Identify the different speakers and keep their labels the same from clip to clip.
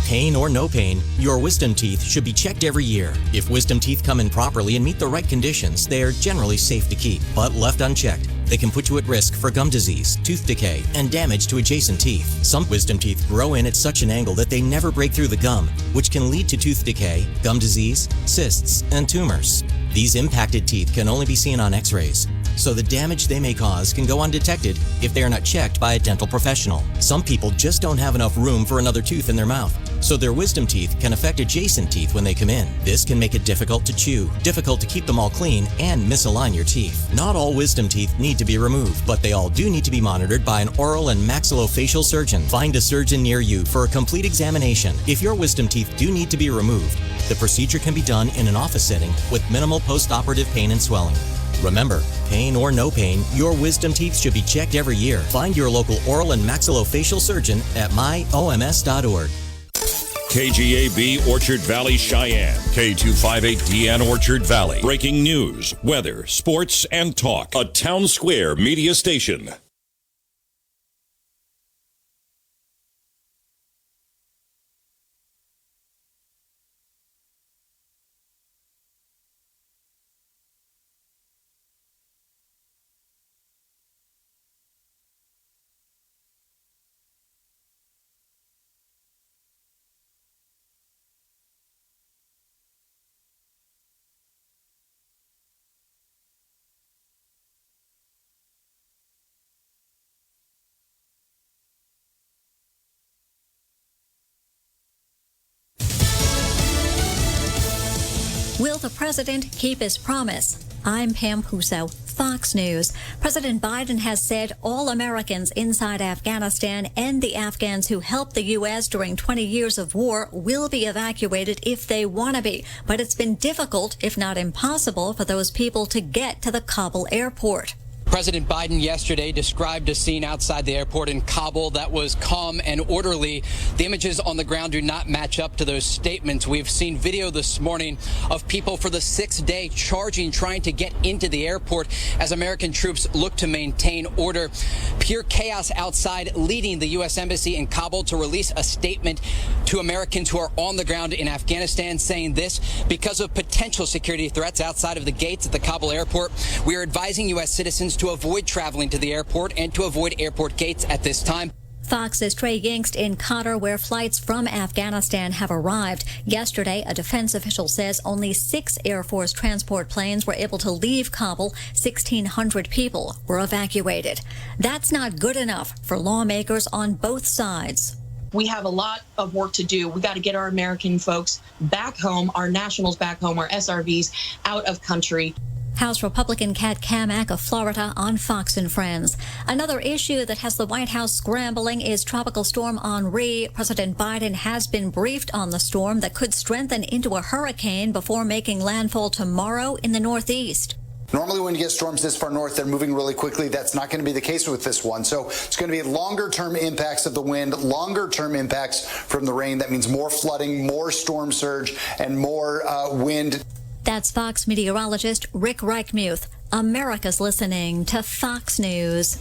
Speaker 1: Pain or no pain, your wisdom teeth should be checked every year. If wisdom teeth come in properly and meet the right conditions, they are generally safe to keep. But left unchecked, they can put you at risk for gum disease, tooth decay, and damage to adjacent teeth. Some wisdom teeth grow in at such an angle that they never break through the gum, which can lead to tooth decay, gum disease, cysts, and tumors. These impacted teeth can only be seen on x-rays, so the damage they may cause can go undetected if they are not checked by a dental professional. Some people just don't have enough room for another tooth in their mouth, so their wisdom teeth can affect adjacent teeth when they come in. This can make it difficult to chew, difficult to keep them all clean, and misalign your teeth. Not all wisdom teeth need to be removed, but they all do need to be monitored by an oral and maxillofacial surgeon. Find a surgeon near you for a complete examination. If your wisdom teeth do need to be removed, the procedure can be done in an office setting with minimal post-operative pain and swelling. Remember, pain or no pain, your wisdom teeth should be checked every year. Find your local oral and maxillofacial surgeon at myoms.org.
Speaker 2: KGAB Orchard Valley, Cheyenne. K258DN Orchard Valley. Breaking news, weather, sports, and talk. A Town Square media station.
Speaker 3: Will the president keep his promise? I'm Pam Puso, Fox News. President Biden has said all Americans inside Afghanistan and the Afghans who helped the U.S. during 20 years of war will be evacuated if they want to be. But it's been difficult, if not impossible, for those people to get to the Kabul airport.
Speaker 4: President Biden yesterday described a scene outside the airport in Kabul that was calm and orderly. The images on the ground do not match up to those statements. We've seen video this morning of people for the sixth day charging, trying to get into the airport as American troops look to maintain order. Pure chaos outside, leading the U.S. Embassy in Kabul to release a statement to Americans who are on the ground in Afghanistan, saying this: because of potential security threats outside of the gates at the Kabul airport, we are advising U.S. citizens to avoid traveling to the airport and to avoid airport gates at this time.
Speaker 3: Fox's Trey Yingst in Qatar, where flights from Afghanistan have arrived. Yesterday, a defense official says only 6 Air Force transport planes were able to leave Kabul. 1,600 people were evacuated. That's not good enough for lawmakers on both sides.
Speaker 5: We have a lot of work to do. We got to get our American folks back home, our nationals back home, our SRVs out of country.
Speaker 3: House Republican Kat Cammack of Florida on Fox and Friends. Another issue that has the White House scrambling is Tropical Storm Henri. President Biden has been briefed on the storm that could strengthen into a hurricane before making landfall tomorrow in the Northeast.
Speaker 6: Normally when you get storms this far north, they're moving really quickly. That's not going to be the case with this one. So it's going to be longer-term impacts of the wind, longer-term impacts from the rain. That means more flooding, more storm surge, and more wind.
Speaker 3: That's Fox meteorologist Rick Reichmuth. America's listening to Fox News.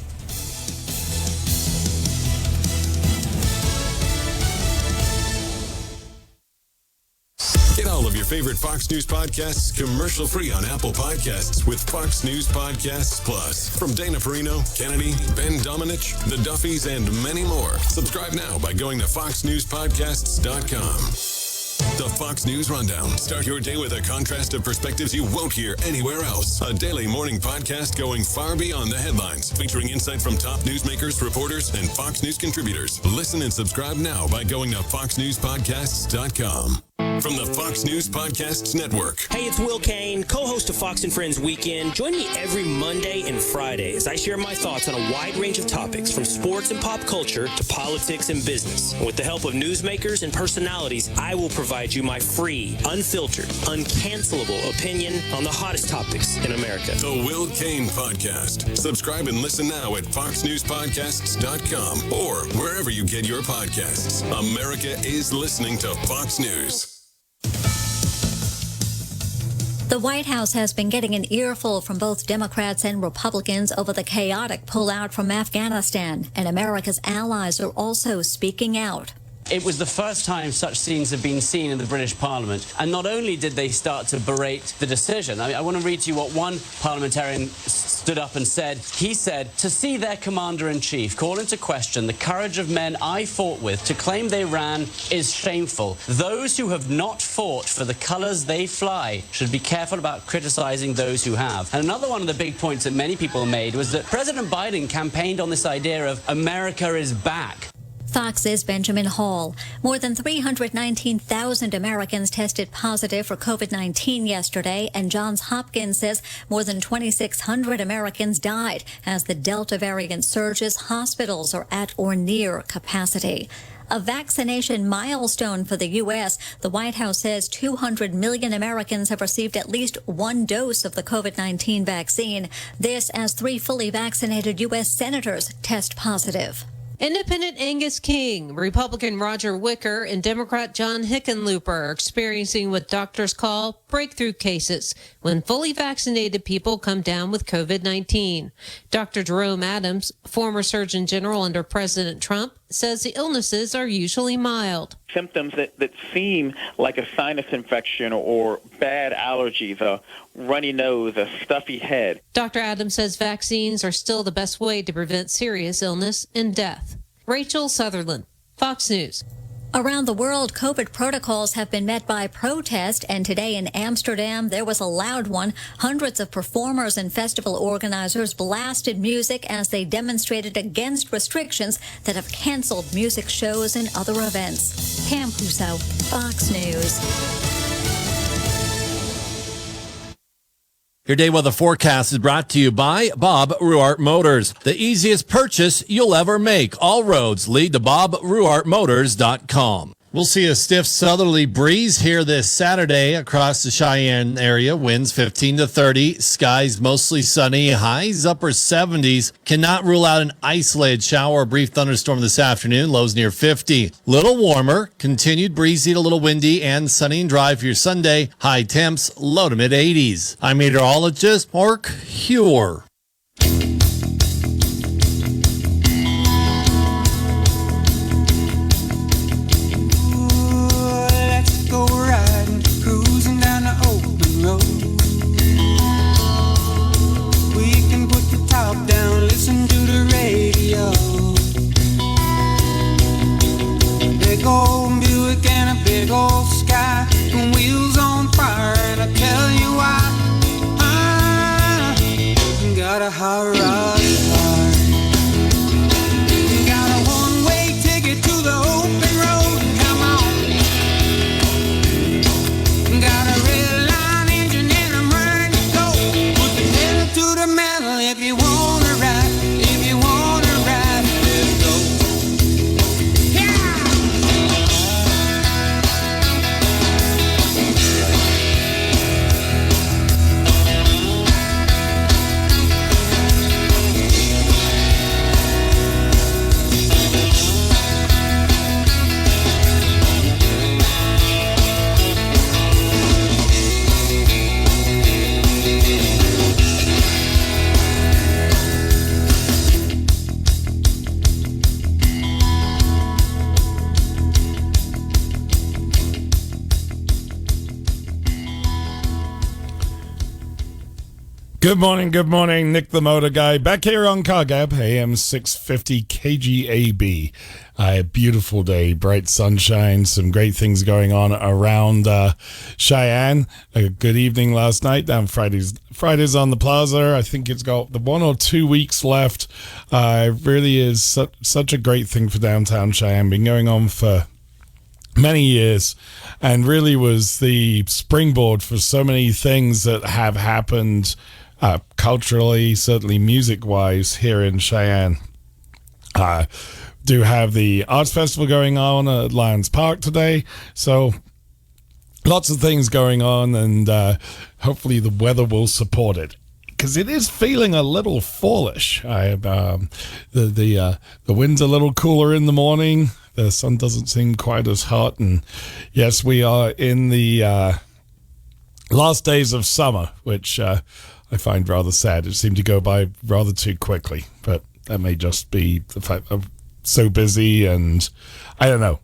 Speaker 7: Get all of your favorite Fox News podcasts commercial-free on Apple Podcasts with Fox News Podcasts Plus. From Dana Perino, Kennedy, Ben Domenech, The Duffys, and many more. Subscribe now by going to foxnewspodcasts.com. The Fox News Rundown. Start your day with a contrast of perspectives you won't hear anywhere else. A daily morning podcast going far beyond the headlines, featuring insight from top newsmakers, reporters, and Fox News contributors. Listen and subscribe now by going to foxnewspodcasts.com. From the Fox News Podcasts Network.
Speaker 8: Hey, it's Will Kane, co-host of Fox and Friends Weekend. Join me every Monday and Friday as I share my thoughts on a wide range of topics, from sports and pop culture to politics and business. And with the help of newsmakers and personalities, I will provide you my free, unfiltered, uncancelable opinion on the hottest topics in America.
Speaker 7: The Will Kane Podcast. Subscribe and listen now at foxnewspodcasts.com or wherever you get your podcasts. America is listening to Fox News.
Speaker 3: The White House has been getting an earful from both Democrats and Republicans over the chaotic pullout from Afghanistan, and America's allies are also speaking out.
Speaker 9: It was the first time such scenes have been seen in the British Parliament. And not only did they start to berate the decision, I want to read to you what one parliamentarian stood up and said. He said, "To see their commander-in-chief call into question the courage of men I fought with to claim they ran is shameful. Those who have not fought for the colours they fly should be careful about criticising those who have." And another one of the big points that many people made was that President Biden campaigned on this idea of America is back.
Speaker 3: Fox's Benjamin Hall. More than 319,000 Americans tested positive for COVID-19 yesterday, and Johns Hopkins says more than 2,600 Americans died. As the Delta variant surges, hospitals are at or near capacity. A vaccination milestone for the U.S. The White House says 200 million Americans have received at least one dose of the COVID-19 vaccine. This as 3 fully vaccinated U.S. senators test positive.
Speaker 10: Independent Angus King, Republican Roger Wicker, and Democrat John Hickenlooper are experiencing what doctors call breakthrough cases when fully vaccinated people come down with COVID-19. Dr. Jerome Adams, former Surgeon General under President Trump, says the illnesses are usually mild.
Speaker 11: Symptoms that seem like a sinus infection or bad allergies, a runny nose, a stuffy head.
Speaker 10: Dr. Adams says vaccines are still the best way to prevent serious illness and death. Rachel Sutherland, Fox News.
Speaker 3: Around the world, COVID protocols have been met by protest, and today in Amsterdam, there was a loud one. Hundreds of performers and festival organizers blasted music as they demonstrated against restrictions that have canceled music shows and other events. Pam Puso, Fox News.
Speaker 12: Your day weather forecast is brought to you by Bob Ruart Motors. The easiest purchase you'll ever make. All roads lead to BobRuartMotors.com. We'll see a stiff southerly breeze here this Saturday across the Cheyenne area. Winds 15 to 30. Skies mostly sunny. Highs upper 70s. Cannot rule out an isolated shower or brief thunderstorm this afternoon. Lows near 50. Little warmer. Continued breezy to a little windy and sunny and dry for your Sunday. High temps low to mid 80s. I'm meteorologist Mark Huer.
Speaker 13: Listen to the radio. Big old Buick and a big old sky, and wheels on fire, and I tell you why. I got a hot rod car. Got a one-way ticket to the open road. Come on. Got a red line engine and I'm ready to go. Put the pedal to the metal if you want.
Speaker 14: Good morning, Nick the Motor Guy, back here on KGAB, AM 650 KGAB. A beautiful day, bright sunshine, some great things going on around Cheyenne. A good evening last night down Fridays on the Plaza. I think it's got the 1 or 2 weeks left. It really is such a great thing for downtown Cheyenne. Been going on for many years and really was the springboard for so many things that have happened culturally, certainly music-wise, here in Cheyenne. Do have the Arts Festival going on at Lions Park today, so lots of things going on, and hopefully the weather will support it, because it is feeling a little fallish. The wind's a little cooler in the morning. The sun doesn't seem quite as hot, and yes, we are in the last days of summer, which I find rather sad. It seemed to go by rather too quickly, but that may just be the fact I'm so busy, and I don't know.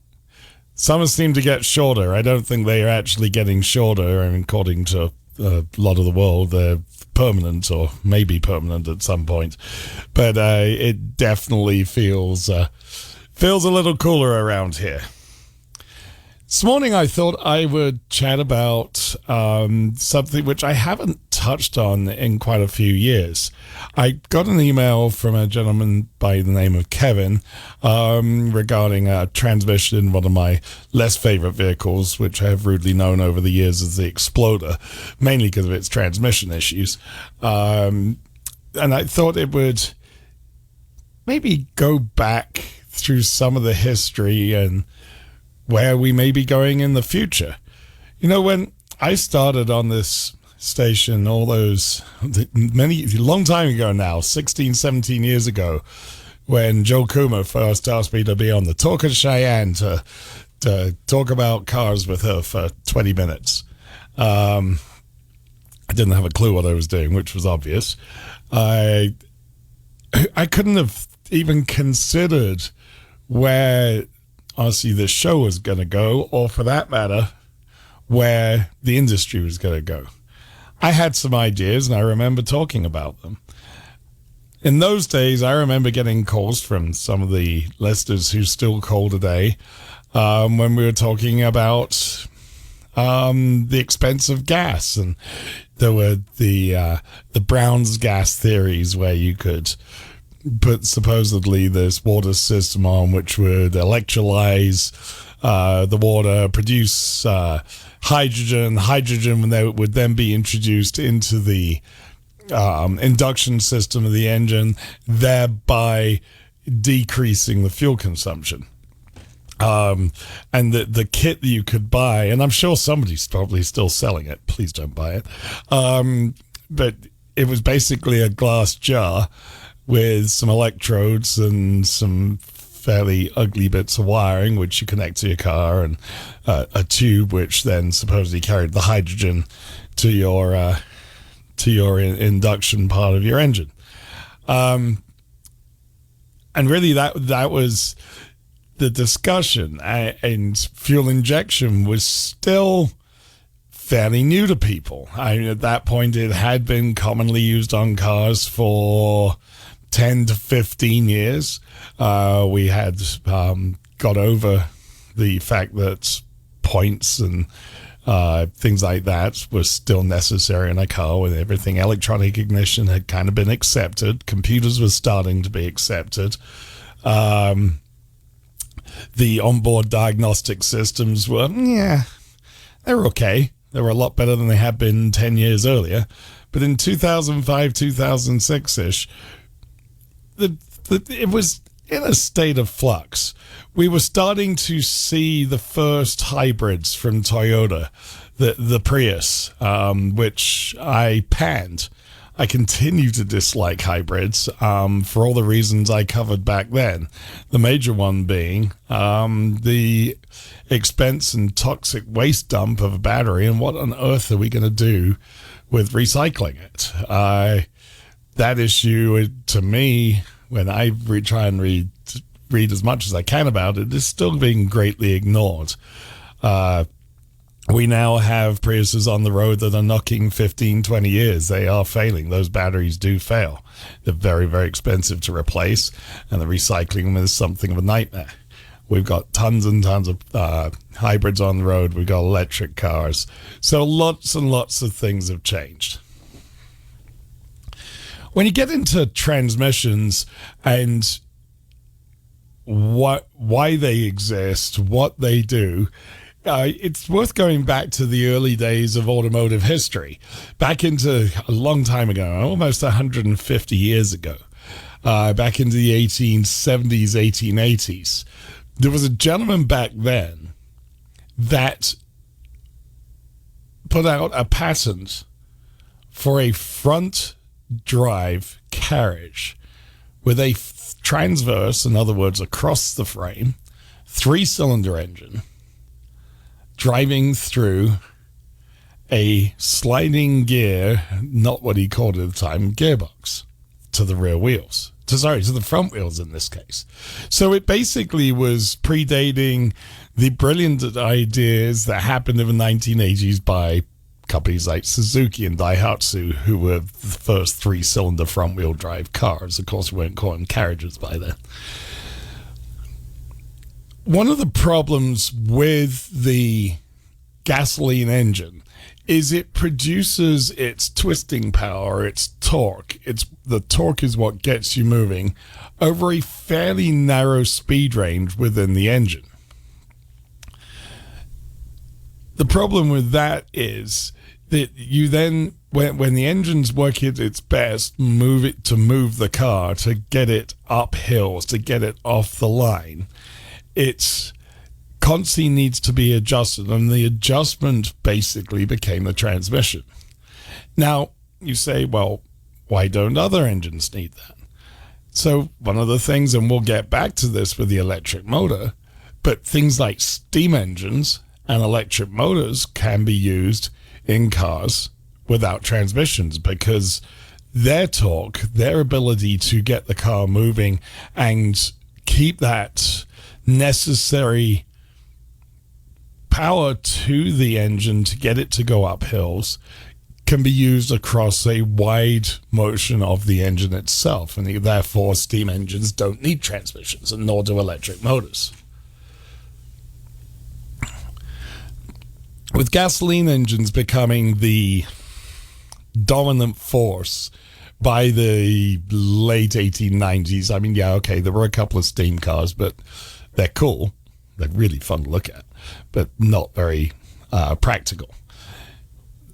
Speaker 14: Some seem to get shorter. I don't think they are actually getting shorter. I mean, according to a lot of the world, they're permanent or maybe permanent at some point. But it definitely feels a little cooler around here. This morning I thought I would chat about something which I haven't touched on in quite a few years. I got an email from a gentleman by the name of Kevin regarding a transmission in one of my less favorite vehicles, which I have rudely known over the years as the Exploder, mainly because of its transmission issues. And I thought it would maybe go back through some of the history and where we may be going in the future. You know, when I started on this station long time ago now, 16, 17 years ago, when Joe Coomer first asked me to be on the Talk of Cheyenne to talk about cars with her for 20 minutes. I didn't have a clue what I was doing, which was obvious. I couldn't have even considered where honestly this show was going to go, or for that matter, where the industry was going to go. I had some ideas, and I remember talking about them. In those days, I remember getting calls from some of the listeners who still call today when we were talking about the expense of gas, and there were the Brown's gas theories where you could put supposedly this water system on which would electrolyze the water, produce hydrogen would then be introduced into the induction system of the engine, thereby decreasing the fuel consumption. And the kit that you could buy, and I'm sure somebody's probably still selling it, please don't buy it, but it was basically a glass jar with some electrodes and some fairly ugly bits of wiring which you connect to your car, and a tube which then supposedly carried the hydrogen to your induction part of your engine. And really that was the discussion, and fuel injection was still fairly new to people. At that point, it had been commonly used on cars for 10 to 15 years. We had got over the fact that points and things like that was still necessary in a car, with everything. Electronic ignition had kind of been accepted. Computers were starting to be accepted. The onboard diagnostic systems were, they were okay. They were a lot better than they had been 10 years earlier. But in 2005, 2006-ish, it was in a state of flux. We were starting to see the first hybrids from Toyota, the Prius, which I panned. I continue to dislike hybrids for all the reasons I covered back then. The major one being the expense and toxic waste dump of a battery, and what on earth are we going to do with recycling it? That issue, to me, when I try and read as much as I can about it, is still being greatly ignored. We now have Priuses on the road that are knocking 15, 20 years. They are failing. Those batteries do fail. They're very, very expensive to replace, and the recycling is something of a nightmare. We've got tons and tons of hybrids on the road. We've got electric cars. So lots and lots of things have changed. When you get into transmissions and why they exist, what they do, it's worth going back to the early days of automotive history, back into a long time ago, almost 150 years ago, back into the 1870s, 1880s. There was a gentleman back then that put out a patent for a front drive carriage with a transverse, in other words, across the frame, 3-cylinder engine, driving through a sliding gear, not what he called it at the time, gearbox, to the rear wheels. To the front wheels in this case. So it basically was predating the brilliant ideas that happened in the 1980s by companies like Suzuki and Daihatsu, who were the first three-cylinder front-wheel drive cars. Of course, we weren't calling carriages by then. One of the problems with the gasoline engine is it produces its twisting power, its torque. The torque is what gets you moving over a fairly narrow speed range within the engine. The problem with that is that you then, when the engine's working at its best, move the car, to get it up hills, to get it off the line, it's constantly needs to be adjusted, and the adjustment basically became the transmission. Now, you say, well, why don't other engines need that? So one of the things, and we'll get back to this with the electric motor, but things like steam engines and electric motors can be used in cars without transmissions, because their torque, their ability to get the car moving and keep that necessary power to the engine to get it to go up hills, can be used across a wide motion of the engine itself, and therefore steam engines don't need transmissions, and nor do electric motors. With gasoline engines becoming the dominant force by the late 1890s, I mean, yeah, okay, there were a couple of steam cars, but they're cool. They're really fun to look at, but not very practical.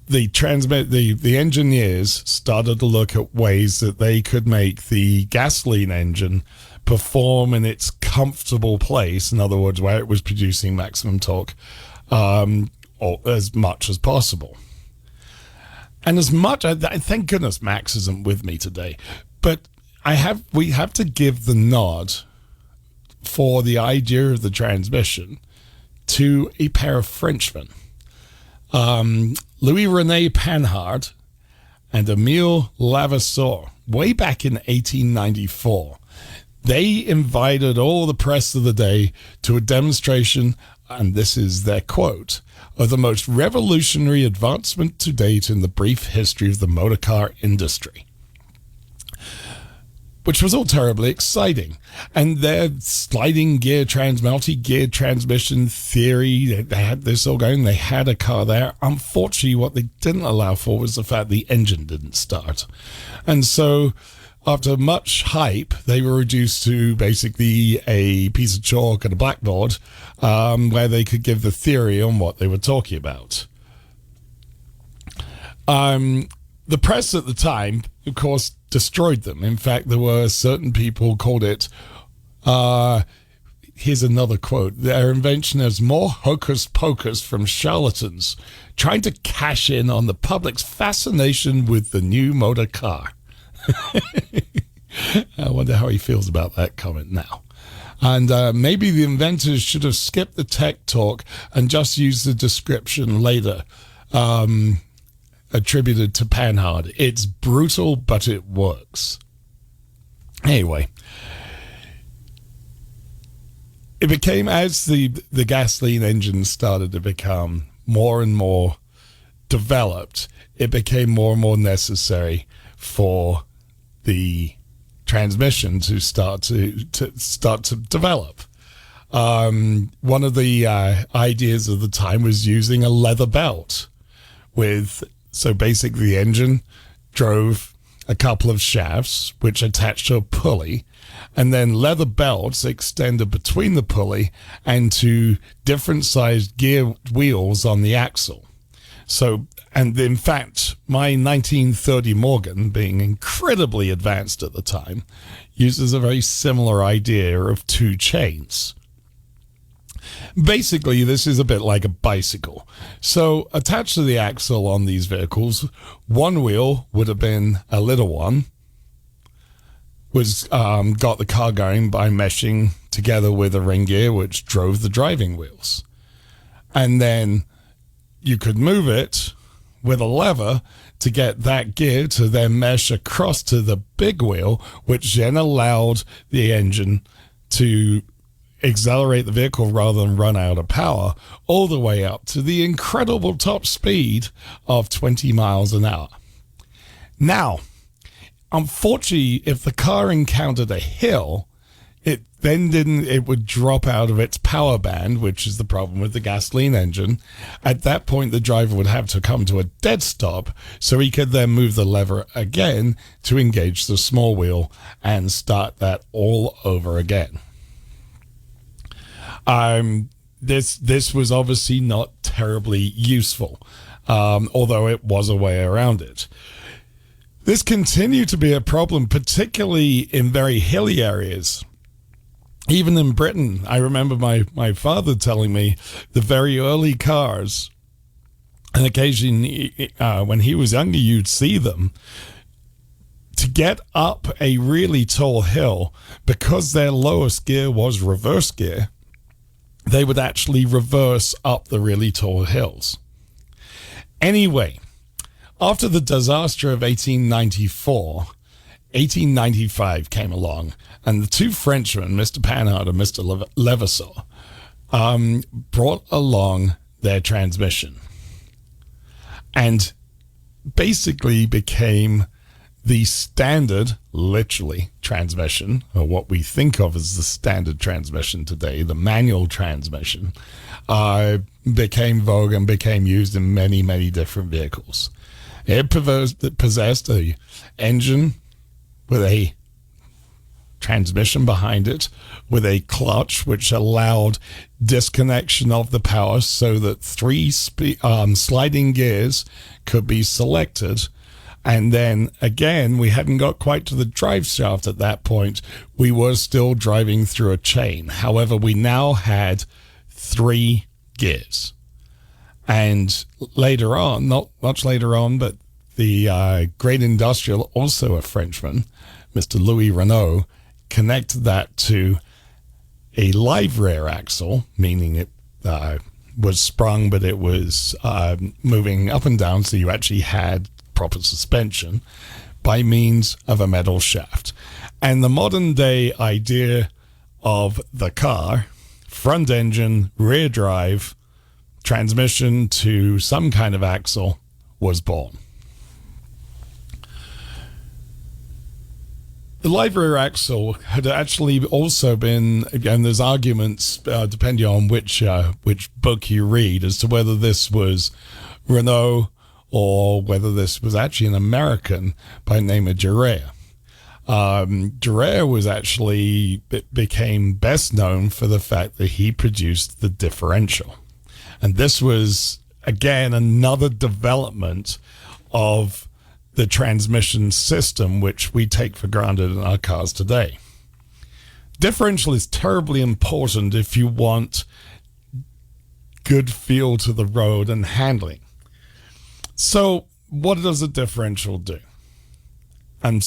Speaker 14: The engineers started to look at ways that they could make the gasoline engine perform in its comfortable place, in other words, where it was producing maximum torque, or as much as possible. And as much, thank goodness Max isn't with me today, but we have to give the nod for the idea of the transmission to a pair of Frenchmen, Louis-René Panhard and Emile Levasseur, way back in 1894. They invited all the press of the day to a demonstration, and this is their quote, of the most revolutionary advancement to date in the brief history of the motor car industry, which was all terribly exciting. And their sliding gear multi-gear transmission theory, they had this all going. They had a car there. Unfortunately, what they didn't allow for was the fact the engine didn't start. And so after much hype, they were reduced to basically a piece of chalk and a blackboard, where they could give the theory on what they were talking about. The press at the time, of course, destroyed them. In fact, there were certain people called it, here's another quote, their invention is more hocus pocus from charlatans trying to cash in on the public's fascination with the new motor car. I wonder how he feels about that comment now. And maybe the inventors should have skipped the tech talk and just used the description later, attributed to Panhard. It's brutal, but it works. Anyway, it became, as the gasoline engine started to become more and more developed, it became more and more necessary for the transmission to start to develop. One of the ideas of the time was using a leather belt so basically the engine drove a couple of shafts which attached to a pulley, and then leather belts extended between the pulley and to different sized gear wheels on the axle. So, and in fact, my 1930 Morgan, being incredibly advanced at the time, uses a very similar idea of two chains. Basically, this is a bit like a bicycle. So attached to the axle on these vehicles, one wheel would have been a little one, got the car going by meshing together with a ring gear, which drove the driving wheels. And then you could move it with a lever to get that gear to then mesh across to the big wheel, which then allowed the engine to accelerate the vehicle rather than run out of power, all the way up to the incredible top speed of 20 miles an hour. Now, unfortunately, if the car encountered a hill, it would drop out of its power band, which is the problem with the gasoline engine. At that point, the driver would have to come to a dead stop so he could then move the lever again to engage the small wheel and start that all over again. This was obviously not terribly useful, although it was a way around it. This continued to be a problem, particularly in very hilly areas. Even in Britain, I remember my father telling me the very early cars, and occasionally when he was younger, you'd see them, to get up a really tall hill, because their lowest gear was reverse gear, they would actually reverse up the really tall hills. Anyway, after the disaster of 1895 came along, and the two Frenchmen, Mr. Panhard and Mr. Levasseur, brought along their transmission and basically became the standard, literally, transmission, or what we think of as the standard transmission today, the manual transmission, became vogue and became used in many, many different vehicles. It possessed an engine with a transmission behind it, with a clutch which allowed disconnection of the power so that three sliding gears could be selected. And then again, we hadn't got quite to the drive shaft at that point. We were still driving through a chain. However, we now had 3 gears. And later on, not much later on, but the great industrial, also a Frenchman, Mr. Louis Renault, connected that to a live rear axle, meaning it was sprung, but it was moving up and down, so you actually had proper suspension by means of a metal shaft. And the modern day idea of the car, front engine, rear drive, transmission to some kind of axle, was born. The live rear axle had actually also been, and there's arguments depending on which book you read as to whether this was Renault or whether this was actually an American by the name of Durer. Durer was actually, became best known for the fact that he produced the differential. And this was, again, another development of the transmission system, which we take for granted in our cars today. Differential is terribly important if you want good feel to the road and handling. So what does a differential do? And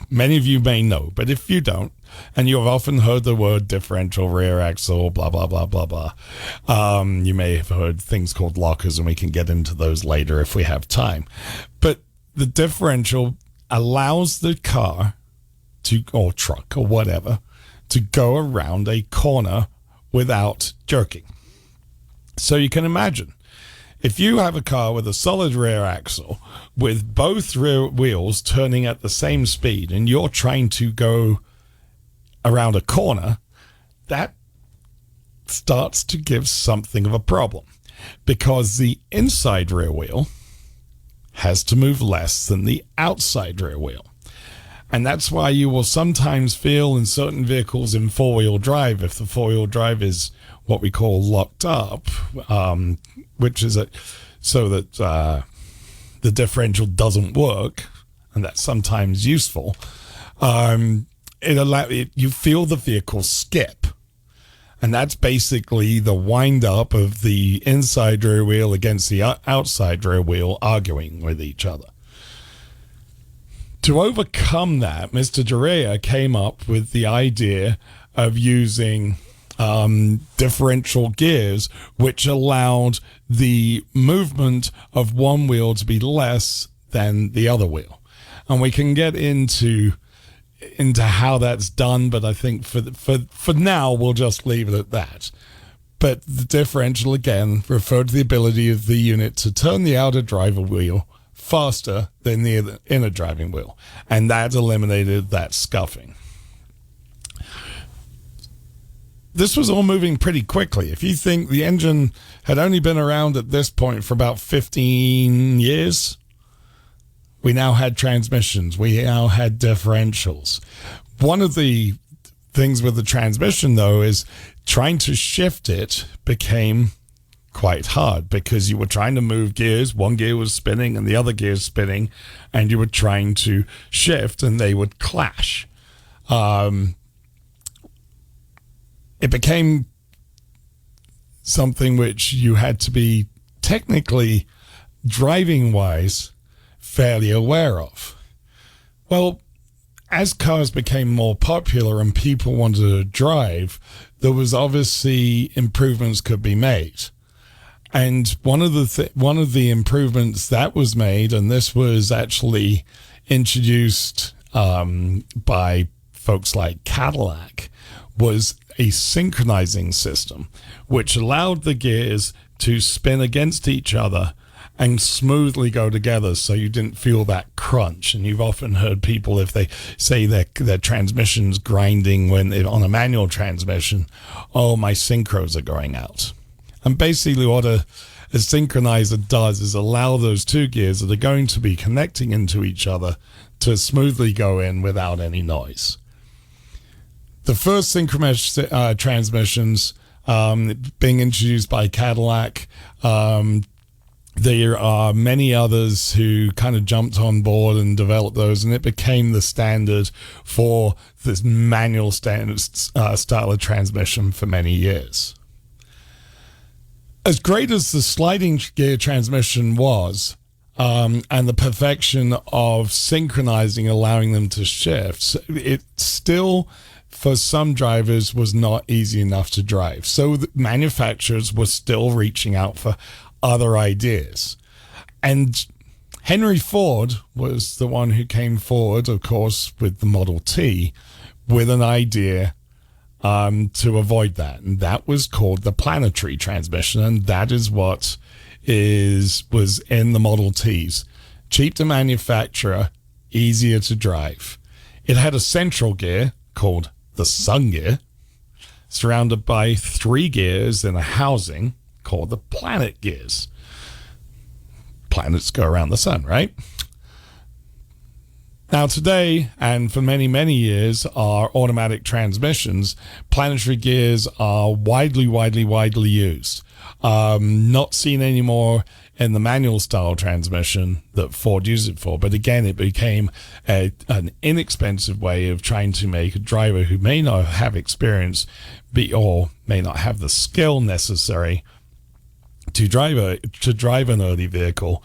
Speaker 14: many of you may know, but if you don't, and you've often heard the word differential, rear axle, blah, blah, blah, blah, blah. You may have heard things called lockers, and we can get into those later if we have time. But the differential allows the car to, or truck or whatever, to go around a corner without jerking. So you can imagine, if you have a car with a solid rear axle with both rear wheels turning at the same speed and you're trying to go around a corner, that starts to give something of a problem, because the inside rear wheel has to move less than the outside rear wheel. And that's why you will sometimes feel in certain vehicles in four-wheel drive, if the four-wheel drive is what we call locked up, which is so that the differential doesn't work, and that's sometimes useful. You feel the vehicle skip. And that's basically the wind up of the inside rear wheel against the outside rear wheel arguing with each other. To overcome that, Mr. Durer came up with the idea of using differential gears, which allowed the movement of one wheel to be less than the other wheel. And we can get into into how that's done, but I think for now we'll just leave it at that. But the differential, again, referred to the ability of the unit to turn the outer driver wheel faster than the inner driving wheel, and that eliminated that scuffing. This was all moving pretty quickly. If you think the engine had only been around at this point for about 15 years, we now had transmissions. We now had differentials. One of the things with the transmission, though, is trying to shift it became quite hard because you were trying to move gears. One gear was spinning and the other gear was spinning, and you were trying to shift and they would clash. It became something which you had to be technically, driving-wise, fairly aware of. Well, as cars became more popular and people wanted to drive, there was obviously improvements could be made. And one of the improvements that was made, and this was actually introduced by folks like Cadillac, was a synchronizing system, which allowed the gears to spin against each other and smoothly go together, so you didn't feel that crunch. And you've often heard people, if they say their transmission's grinding when they're on a manual transmission, oh, my synchros are going out. And basically what a synchronizer does is allow those two gears that are going to be connecting into each other to smoothly go in without any noise. The first synchronous transmissions being introduced by Cadillac, there are many others who kind of jumped on board and developed those, and it became the standard for this manual standard style of transmission for many years. As great as the sliding gear transmission was, and the perfection of synchronizing, allowing them to shift, it still, for some drivers, was not easy enough to drive. So the manufacturers were still reaching out for other ideas. And Henry Ford was the one who came forward, of course, with the Model T, with an idea to avoid that. And that was called the planetary transmission. And that is what was in the Model Ts. Cheap to manufacture, easier to drive. It had a central gear called the sun gear, surrounded by 3 gears in a housing called the planet gears. Planets go around the sun, right? Now today, and for many, many years, our automatic transmissions, planetary gears are widely used. Not seen anymore in the manual style transmission that Ford used it for. But again, it became an inexpensive way of trying to make a driver who may not have experience or may not have the skill necessary to drive an early vehicle.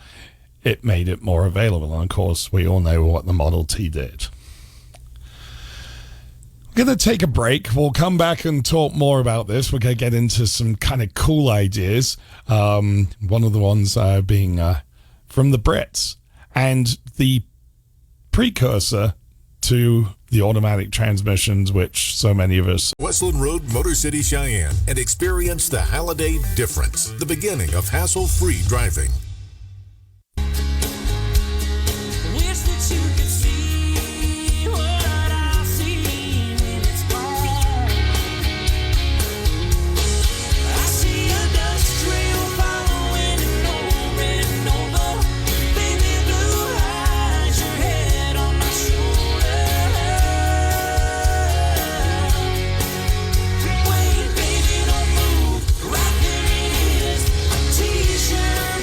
Speaker 14: It made it more available. And of course, we all know what the Model T did. We're going to take a break. We'll come back and talk more about this. We're going to get into some kind of cool ideas. One of the ones being from the Brits, and the precursor to the automatic transmissions, which so many of us.
Speaker 15: Westland Road, Motor City, Cheyenne, and experience the holiday difference. The beginning of hassle-free driving.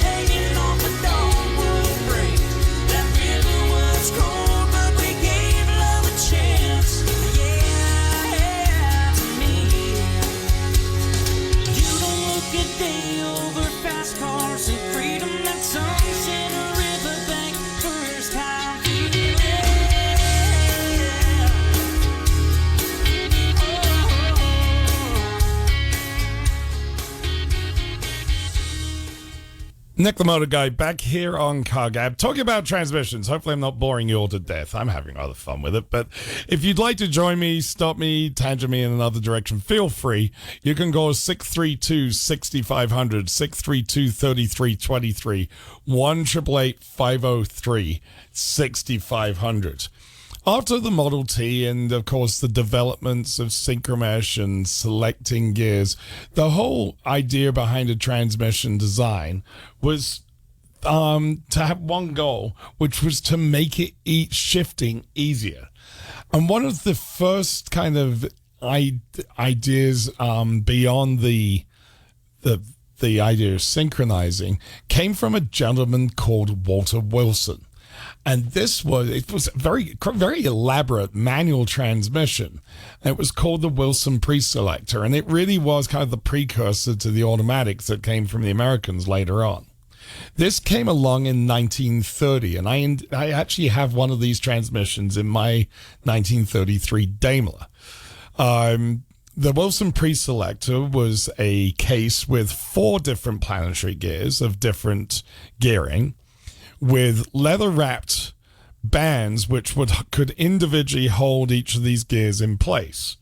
Speaker 13: Hanging
Speaker 14: Nick the Motor Guy back here on KGAB talking about transmissions. Hopefully I'm not boring you all to death. I'm having rather fun with it. But if you'd like to join me, stop me, tangent me in another direction, feel free. You can go 632-6500, 632-3323, 1-888-503-6500. After the Model T and, of course, the developments of synchromesh and selecting gears, the whole idea behind a transmission design was to have one goal, which was to make it shifting easier. And one of the first kind of ideas beyond the idea of synchronizing came from a gentleman called Walter Wilson. And it was a very, very elaborate manual transmission. It was called the Wilson preselector, and it really was kind of the precursor to the automatics that came from the Americans later on. This came along in 1930, and I actually have one of these transmissions in my 1933 Daimler. The Wilson preselector was a case with 4 different planetary gears of different gearing, with leather-wrapped bands which could individually hold each of these gears in place.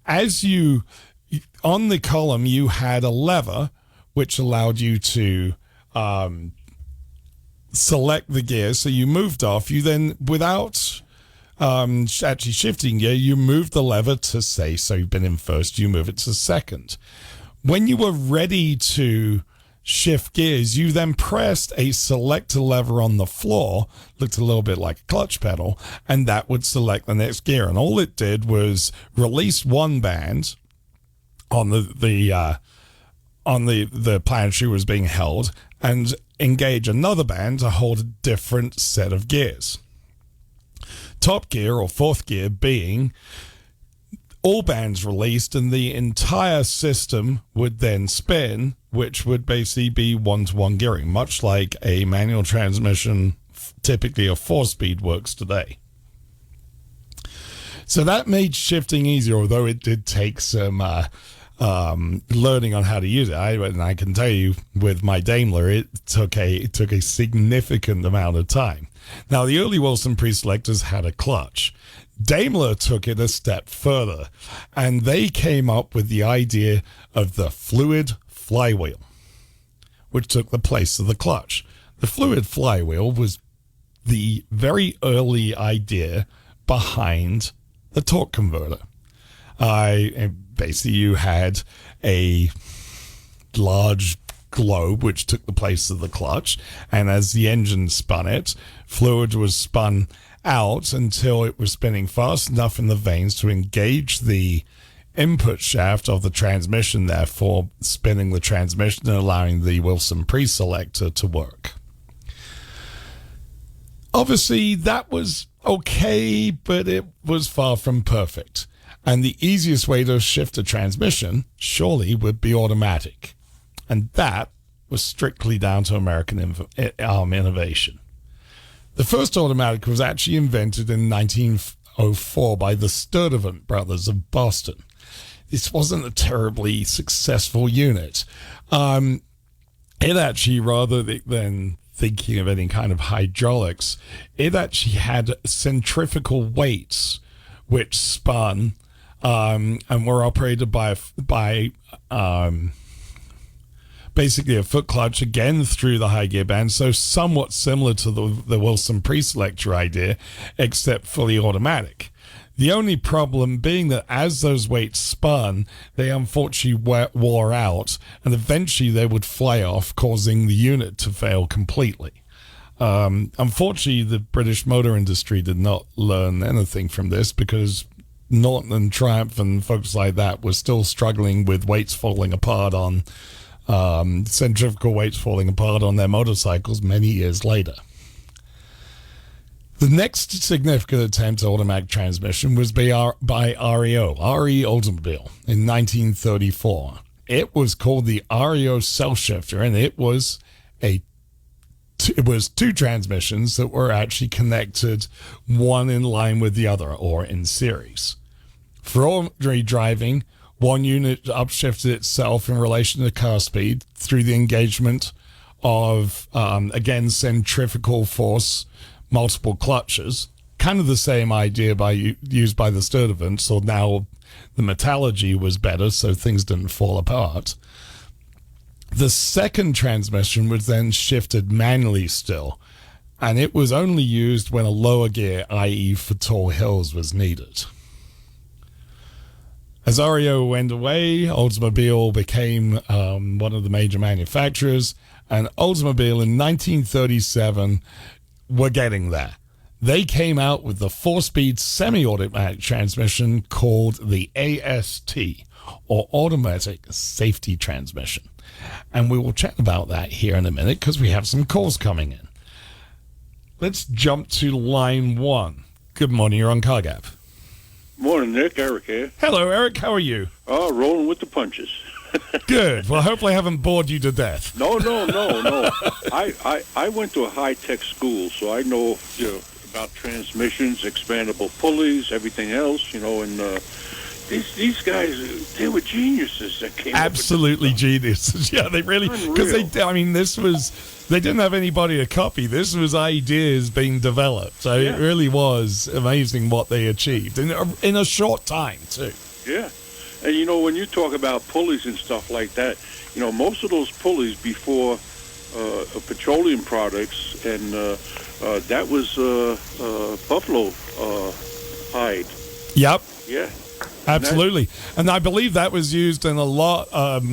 Speaker 14: On the column, you had a lever which allowed you to select the gear. So you moved off. You then, without actually shifting gear, you moved the lever to say, so you've been in first, you move it to second. When you were ready to shift gears, you then pressed a selector lever on the floor, looked a little bit like a clutch pedal, and that would select the next gear. And all it did was release one band on the planetary was being held, and engage another band to hold a different set of gears. Top gear or fourth gear being all bands released, and the entire system would then spin, which would basically be one-to-one gearing, much like a manual transmission, typically a 4-speed, works today. So that made shifting easier, although it did take some learning on how to use it. I can tell you, with my Daimler, it took a significant amount of time. Now, the early Wilson preselectors had a clutch. Daimler took it a step further, and they came up with the idea of the fluid flywheel, which took the place of the clutch. The fluid flywheel was the very early idea behind the torque converter. Basically, you had a large globe which took the place of the clutch, and as the engine spun it, fluid was spun out until it was spinning fast enough in the vanes to engage the input shaft of the transmission, therefore spinning the transmission and allowing the Wilson preselector to work. Obviously, that was okay, but it was far from perfect. And the easiest way to shift a transmission surely would be automatic. And that was strictly down to American innovation. The first automatic was actually invented in 1904 by the Sturdivant brothers of Boston. This wasn't a terribly successful unit. It actually, rather than thinking of any kind of hydraulics, it actually had centrifugal weights which spun and were operated by basically a foot clutch, again through the high gear band, so somewhat similar to the Wilson preselector idea, except fully automatic. The only problem being that as those weights spun, they unfortunately wore out, and eventually they would fly off, causing the unit to fail completely. Unfortunately, the British motor industry did not learn anything from this, because Norton and Triumph and folks like that were still struggling with weights falling apart on centrifugal weights falling apart on their motorcycles many years later. The next significant attempt at automatic transmission was by REO, RE Automobile, in 1934. It was called the REO Cell Shifter, and it was two transmissions that were actually connected, one in line with the other, or in series. For ordinary driving, one unit upshifted itself in relation to car speed through the engagement of, again, centrifugal force, multiple clutches. Kind of the same idea used by the Sturtevant, so now the metallurgy was better, so things didn't fall apart. The second transmission was then shifted manually still, and it was only used when a lower gear, i.e. for tall hills, was needed. As REO went away, Oldsmobile became one of the major manufacturers, and Oldsmobile in 1937 were getting there. They came out with the 4-speed semi-automatic transmission called the AST, or Automatic Safety Transmission. And we will chat about that here in a minute because we have some calls coming in. Let's jump to line 1. Good morning, you're on KGAB.
Speaker 16: Morning, Nick. Eric here.
Speaker 14: Hello, Eric. How are you?
Speaker 16: Oh, rolling with the punches.
Speaker 14: Good. Well, hopefully I haven't bored you to death.
Speaker 16: No. I went to a high-tech school, so I know, about transmissions, expandable pulleys, everything else, and these guys, they were geniuses that came
Speaker 14: Absolutely
Speaker 16: up with
Speaker 14: geniuses. Yeah, they really, because they didn't have anybody to copy. This was ideas being developed. So It really was amazing what they achieved in a short time, too.
Speaker 16: Yeah. And, when you talk about pulleys and stuff like that, most of those pulleys before petroleum products, and that was buffalo hide.
Speaker 14: Yep.
Speaker 16: Yeah.
Speaker 14: Absolutely. And I believe that was used in a lot of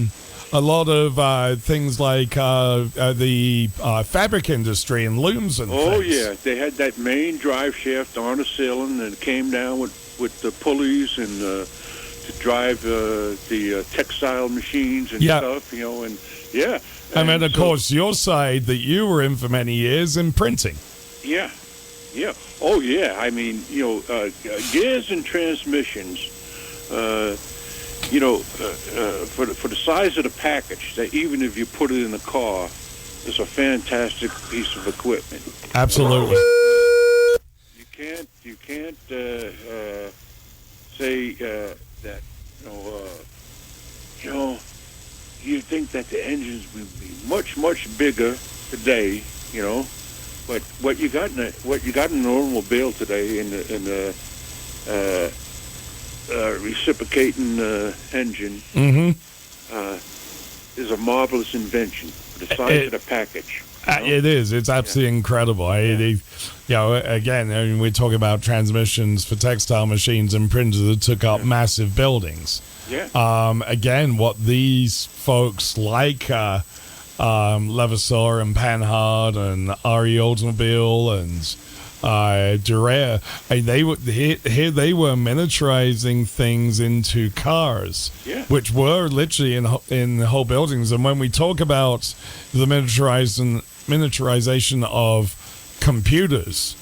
Speaker 14: things like the fabric industry and looms and things.
Speaker 16: Oh, yeah. They had that main drive shaft on a ceiling, and it came down with the pulleys and to drive the textile machines and stuff, and yeah.
Speaker 14: And then, of course, your side that you were in for many years in printing.
Speaker 16: Yeah. Oh, yeah. I mean, gears and transmissions, for the size of the package, that even if you put it in a car, it's a fantastic piece of equipment.
Speaker 14: Absolutely.
Speaker 16: You can't say that, you think that the engines would be much, much bigger today, but what you got in an automobile today in the reciprocating engine is a marvelous invention for the size of the package.
Speaker 14: It is. It's absolutely incredible. Again, we talk about transmissions for textile machines and printers that took up massive buildings.
Speaker 16: Yeah.
Speaker 14: Again, what these folks like Levasseur and Panhard and RE Oldsmobile and Durer, they were miniaturizing things into cars, which were literally in whole buildings. And when we talk about the miniaturization of computers,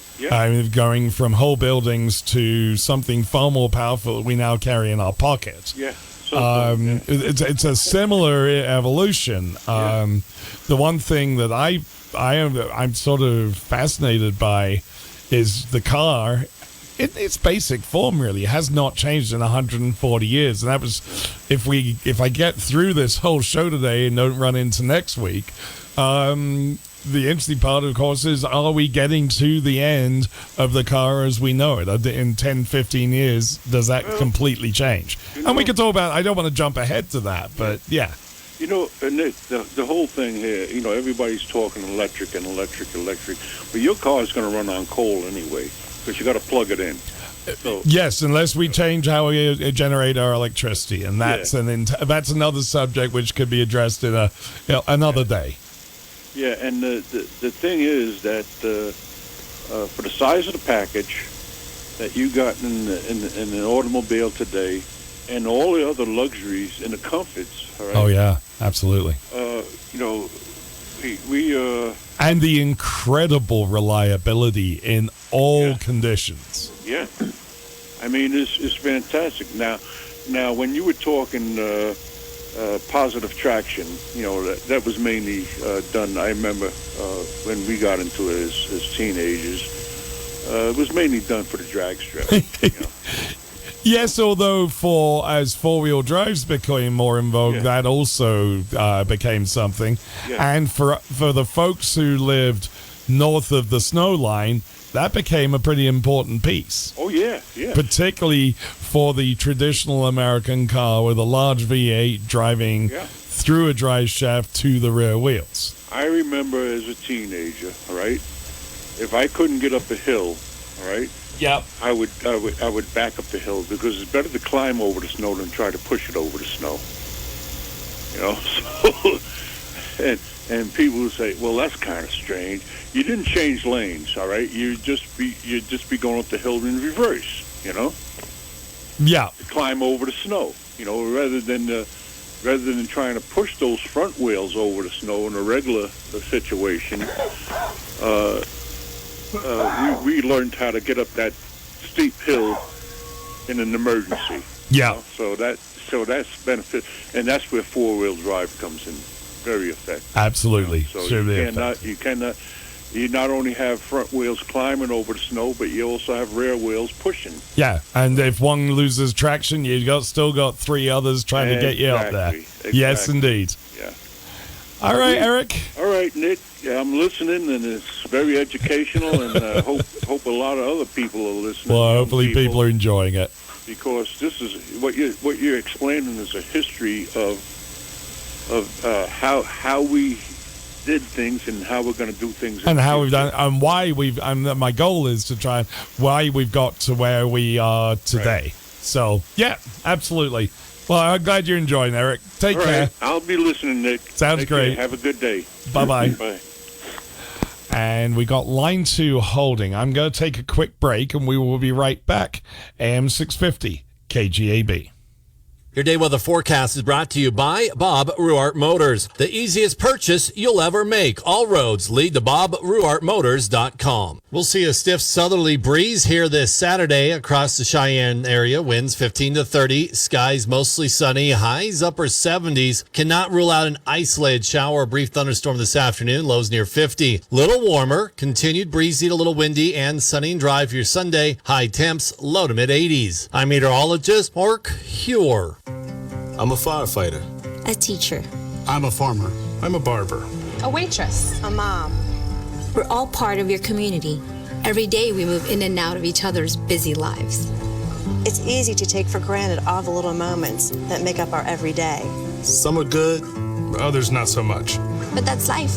Speaker 14: going from whole buildings to something far more powerful that we now carry in our pocket.
Speaker 16: Yeah.
Speaker 14: It's a similar evolution. The one thing that I'm sort of fascinated by is the car. Its basic form really has not changed in 140 years, and that was if I get through this whole show today and don't run into next week. The interesting part, of course, is are we getting to the end of the car as we know it? In 10, 15 years, does that completely change? And we can talk about, I don't want to jump ahead to that, but yeah.
Speaker 16: Nick, the whole thing here, everybody's talking electric, but your car is going to run on coal anyway, because you got to plug it in. So,
Speaker 14: yes, unless we change how we generate our electricity, and that's that's another subject which could be addressed in another day.
Speaker 16: Yeah, and the thing is that for the size of the package that you got in an automobile today, and all the other luxuries and the comforts, all right?
Speaker 14: Oh yeah, absolutely.
Speaker 16: We
Speaker 14: and the incredible reliability in all conditions.
Speaker 16: Yeah, I mean it's fantastic. Now when you were talking positive traction, that was mainly done. I remember when we got into it as teenagers, it was mainly done for the drag strip.
Speaker 14: Yes, although as four-wheel drives became more in vogue, that also became something.
Speaker 16: Yeah.
Speaker 14: And for the folks who lived north of the snow line, that became a pretty important piece.
Speaker 16: Oh, yeah, yeah.
Speaker 14: Particularly for the traditional American car with a large V8 driving through a drive shaft to the rear wheels.
Speaker 16: I remember as a teenager, all right, if I couldn't get up a hill, all right, I would back up the hill because it's better to climb over the snow than try to push it over the snow. You know, so and people would say, "Well, that's kind of strange. You didn't change lanes, all right? You'd just be going up the hill in reverse, you know?
Speaker 14: Yeah.
Speaker 16: To climb over the snow, you know, rather than trying to push those front wheels over the snow in a regular situation. We learned how to get up that steep hill in an emergency.
Speaker 14: Yeah.
Speaker 16: You know? So that's benefit, and that's where four-wheel drive comes in very effective.
Speaker 14: Absolutely.
Speaker 16: You know? So you not only have front wheels climbing over the snow, but you also have rear wheels pushing.
Speaker 14: Yeah, and if one loses traction, you've still got three others trying to get you up there.
Speaker 16: Exactly.
Speaker 14: Yes, indeed.
Speaker 16: Yeah.
Speaker 14: All right, Eric.
Speaker 16: All right, Nick. Yeah, I'm listening, and it's very educational, and hope a lot of other people are listening.
Speaker 14: Well, hopefully people are enjoying it.
Speaker 16: Because this is what you're explaining is a history of how we did things and how we're going to do things,
Speaker 14: and how we've done, and why we've. My goal is to try and why we've got to where we are today. Right. So yeah, absolutely. Well, I'm glad you're enjoying, Eric. Take care.
Speaker 16: Right. I'll be listening, Nick.
Speaker 14: Sounds great.
Speaker 16: Care. Have a good day.
Speaker 14: Bye-bye.
Speaker 16: Bye.
Speaker 14: And we got line 2 holding. I'm going to take a quick break, and we will be right back. AM 650 KGAB.
Speaker 12: Your day weather forecast is brought to you by Bob Ruart Motors. The easiest purchase you'll ever make. All roads lead to BobRuartMotors.com. We'll see a stiff southerly breeze here this Saturday across the Cheyenne area. Winds 15 to 30. Skies mostly sunny. Highs upper 70s. Cannot rule out an isolated shower or brief thunderstorm this afternoon. Lows near 50. Little warmer. Continued breezy to a little windy and sunny and dry for your Sunday. High temps low to mid 80s. I'm meteorologist Mark Huer.
Speaker 17: I'm a firefighter.
Speaker 18: A teacher.
Speaker 17: I'm a farmer. I'm a barber.
Speaker 18: A waitress. A mom. We're all part of your community. Every day we move in and out of each other's busy lives.
Speaker 19: It's easy to take for granted all the little moments that make up our everyday.
Speaker 17: Some are good, others not so much.
Speaker 18: But that's life.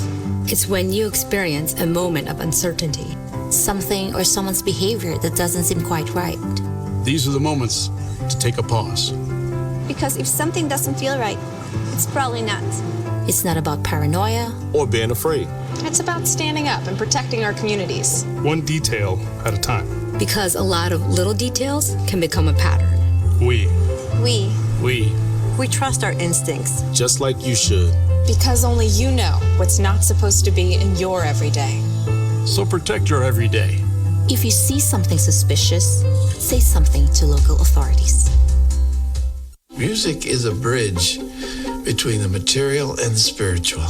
Speaker 18: It's when you experience a moment of uncertainty, something or someone's behavior that doesn't seem quite right.
Speaker 17: These are the moments to take a pause.
Speaker 20: Because if something doesn't feel right, it's probably not.
Speaker 18: It's not about paranoia
Speaker 17: or being afraid.
Speaker 20: It's about standing up and protecting our communities.
Speaker 17: One detail at a time.
Speaker 18: Because a lot of little details can become a pattern.
Speaker 17: We
Speaker 19: trust our instincts.
Speaker 17: Just like you should.
Speaker 20: Because only you know what's not supposed to be in your everyday.
Speaker 17: So protect your everyday.
Speaker 18: If you see something suspicious, say something to local authorities.
Speaker 21: Music is a bridge between the material and the spiritual.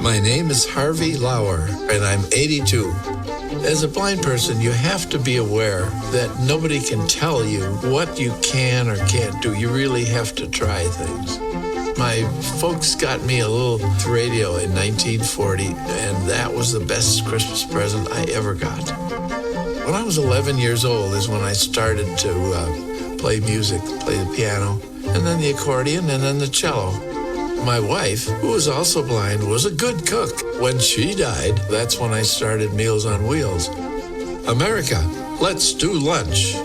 Speaker 21: My name is Harvey Lauer, and I'm 82. As a blind person, you have to be aware that nobody can tell you what you can or can't do. You really have to try things. My folks got me a little radio in 1940, and that was the best Christmas present I ever got. When I was 11 years old is when I started to play music, play the piano, and then the accordion, and then the cello. My wife, who was also blind, was a good cook. When she died, that's when I started Meals on Wheels. America, let's do lunch.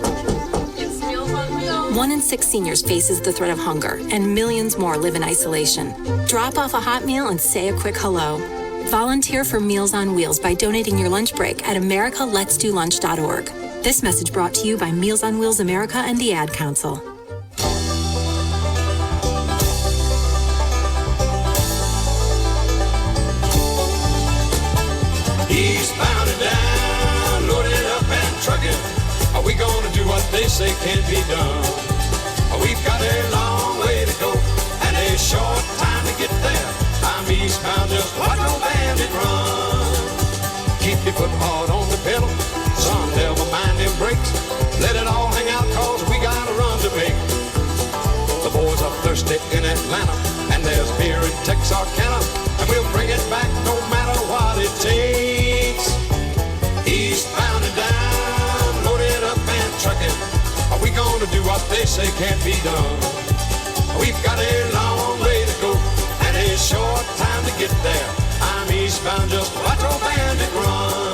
Speaker 22: It's Meals on Wheels. 1 in 6 seniors faces the threat of hunger, and millions more live in isolation. Drop off a hot meal and say a quick hello. Volunteer for Meals on Wheels by donating your lunch break at americaletsdolunch.org. This message brought to you by Meals on Wheels America and the Ad Council.
Speaker 23: Eastbound and down, loaded up and trucking. Are we gonna do what they say can't be done? We've got a long way to go and a short time to get there. I'm eastbound, just watch no bandit run. Keep your foot hard on the pedal, son, never mind them brakes. Let it all hang out, cause we got a Texarkana, and we'll bring it back no matter what it takes. Eastbound and down, loaded up and trucking. Are we gonna do what they say can't be done? We've got a long way to go and a short time to get there. I'm eastbound, just watch old bandit run.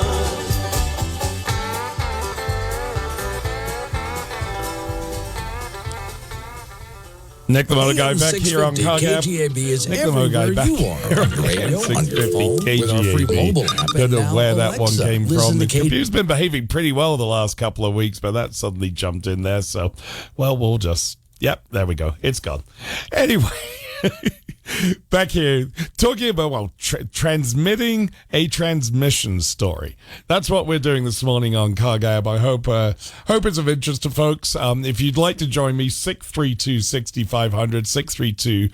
Speaker 14: Nick the Motor Guy back here on KGAB.
Speaker 1: KGAB is
Speaker 14: Nick the Motor Guy back
Speaker 1: you are on the radio, on your phone, with our free mobile app.
Speaker 14: Don't know
Speaker 1: and
Speaker 14: where
Speaker 1: now
Speaker 14: that one
Speaker 1: Alexa,
Speaker 14: came
Speaker 1: listen
Speaker 14: from. The
Speaker 1: to
Speaker 14: computer's been behaving pretty well the last couple of weeks, but that suddenly jumped in there. So, well, we'll just, yep, there we go. It's gone. Anyway, back here talking about, well, transmitting a transmission story. That's what we're doing this morning on KGAB. I hope it's of interest to folks. If you'd like to join me, 632-6500,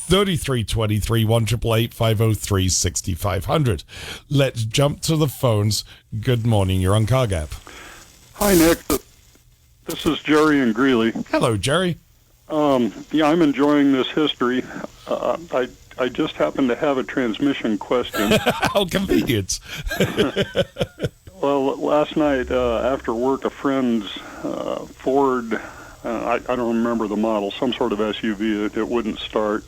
Speaker 14: 632-3323, 1-888-503-6500. Let's jump to the phones. Good morning. You're on KGAB.
Speaker 16: Hi, Nick. This is Jerry in Greeley.
Speaker 14: Hello, Jerry.
Speaker 16: Yeah, I'm enjoying this history. I just happen to have a transmission question.
Speaker 14: How convenient.
Speaker 16: Well, last night after work, a friend's Ford, I don't remember the model, some sort of SUV, it wouldn't start.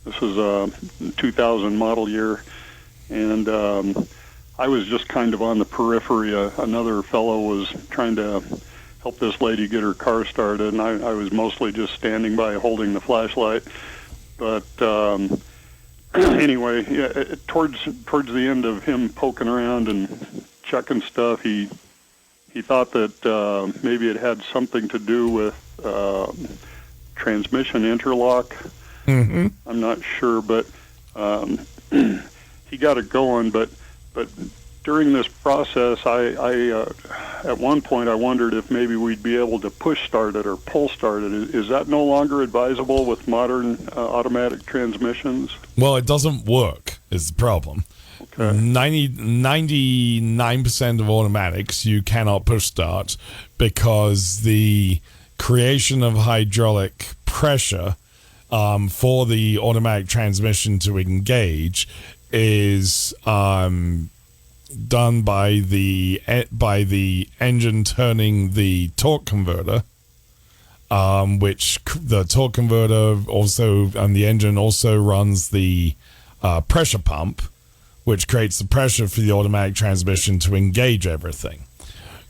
Speaker 16: This is a 2000 model year, and I was just kind of on the periphery. Another fellow was trying to help this lady get her car started, and I was mostly just standing by holding the flashlight. But anyway, yeah, towards the end of him poking around and checking stuff, he thought that maybe it had something to do with transmission interlock.
Speaker 14: Mm-hmm.
Speaker 16: I'm not sure, but he got it going. But during this process, I at one point I wondered if maybe we'd be able to push start it or pull start it. Is that no longer advisable with modern automatic transmissions?
Speaker 14: Well, it doesn't work is the problem.
Speaker 16: Okay.
Speaker 14: 99% of automatics you cannot push start because the creation of hydraulic pressure for the automatic transmission to engage is done by the engine turning the torque converter, which the torque converter also, and the engine also runs the pressure pump, which creates the pressure for the automatic transmission to engage everything.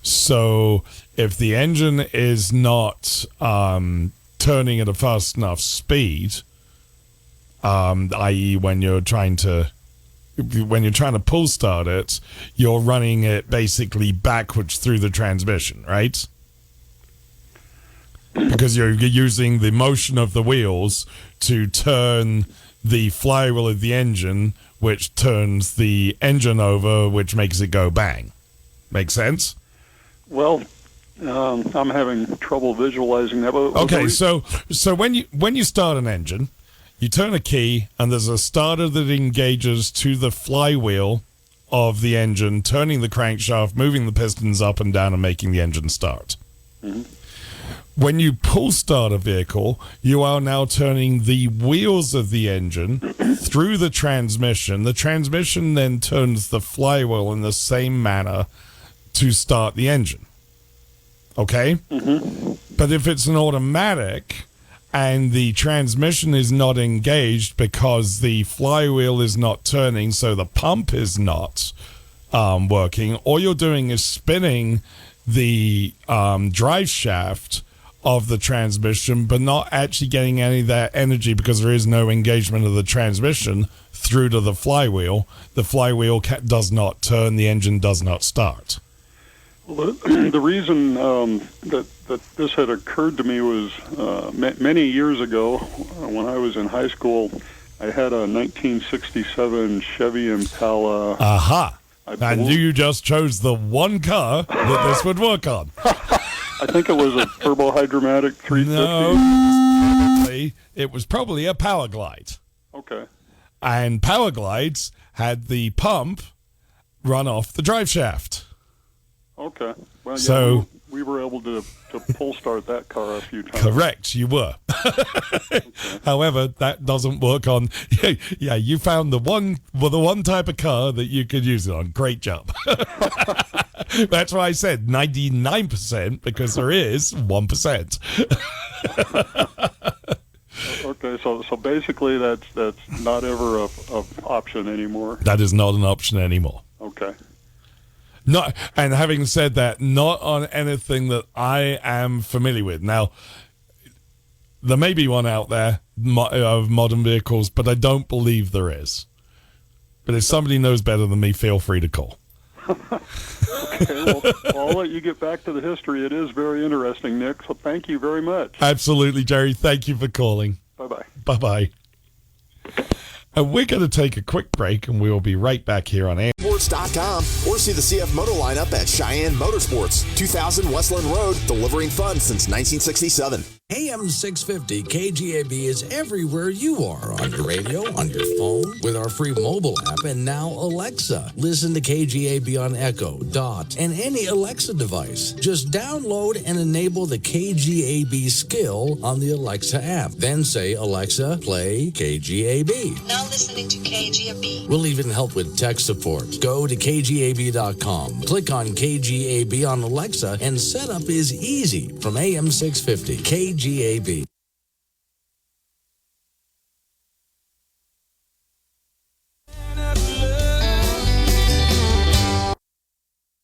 Speaker 14: So if the engine is not turning at a fast enough speed, i.e. when you're trying to pull start it, you're running it basically backwards through the transmission, right? Because you're using the motion of the wheels to turn the flywheel of the engine, which turns the engine over, which makes it go bang. Make sense?
Speaker 16: Well, I'm having trouble visualizing that.
Speaker 14: Okay, so when you start an engine, you turn a key, and there's a starter that engages to the flywheel of the engine, turning the crankshaft, moving the pistons up and down, and making the engine start.
Speaker 16: Mm-hmm.
Speaker 14: When you pull start a vehicle, you are now turning the wheels of the engine through the transmission. The transmission then turns the flywheel in the same manner to start the engine. Okay?
Speaker 16: Mm-hmm.
Speaker 14: But if it's an automatic and the transmission is not engaged because the flywheel is not turning, so the pump is not working, all you're doing is spinning the drive shaft of the transmission, but not actually getting any of that energy because there is no engagement of the transmission through to the flywheel. The flywheel does not turn, the engine does not start.
Speaker 16: Well, the reason that this had occurred to me was many years ago when I was in high school, I had a 1967 Chevy Impala.
Speaker 14: Aha! I knew you just chose the one car that this would work on.
Speaker 16: I think it was a turbo-hydromatic 350.
Speaker 14: No, it was probably a Power Glide.
Speaker 16: Okay.
Speaker 14: And Power Glides had the pump run off the drive shaft.
Speaker 16: Okay. Well, yeah,
Speaker 14: So
Speaker 16: we were able to pull start that car a few times.
Speaker 14: correct, you were. However, that doesn't work on. Yeah, you found the one type of car that you could use it on. Great job. That's why I said 99% because there is 1%.
Speaker 16: Okay, so basically that's not ever a option anymore.
Speaker 14: That is not an option anymore.
Speaker 16: Okay.
Speaker 14: No, and having said that, not on anything that I am familiar with. Now, there may be one out there of modern vehicles, but I don't believe there is. But if somebody knows better than me, feel free to call.
Speaker 16: Okay, well, I'll let you get back to the history. It is very interesting, Nick, so thank you very much.
Speaker 14: Absolutely, Jerry. Thank you for calling.
Speaker 16: Bye-bye.
Speaker 14: Bye-bye. And we're going to take a quick break, and we will be right back here on air.
Speaker 2: Sports.com or see the CF Moto lineup at Cheyenne Motorsports, 2000 Westland Road, delivering fun since 1967.
Speaker 4: AM 650 KGAB is everywhere you are, on your radio, on your phone, with our free mobile app, and now Alexa. Listen to KGAB on Echo, Dot, and any Alexa device. Just download and enable the KGAB skill on the Alexa app. Then say, Alexa, play KGAB.
Speaker 5: Now listening to KGAB.
Speaker 4: We'll even help with tech support. Go to KGAB.com, click on KGAB on Alexa, and setup is easy from AM 650 KGAB.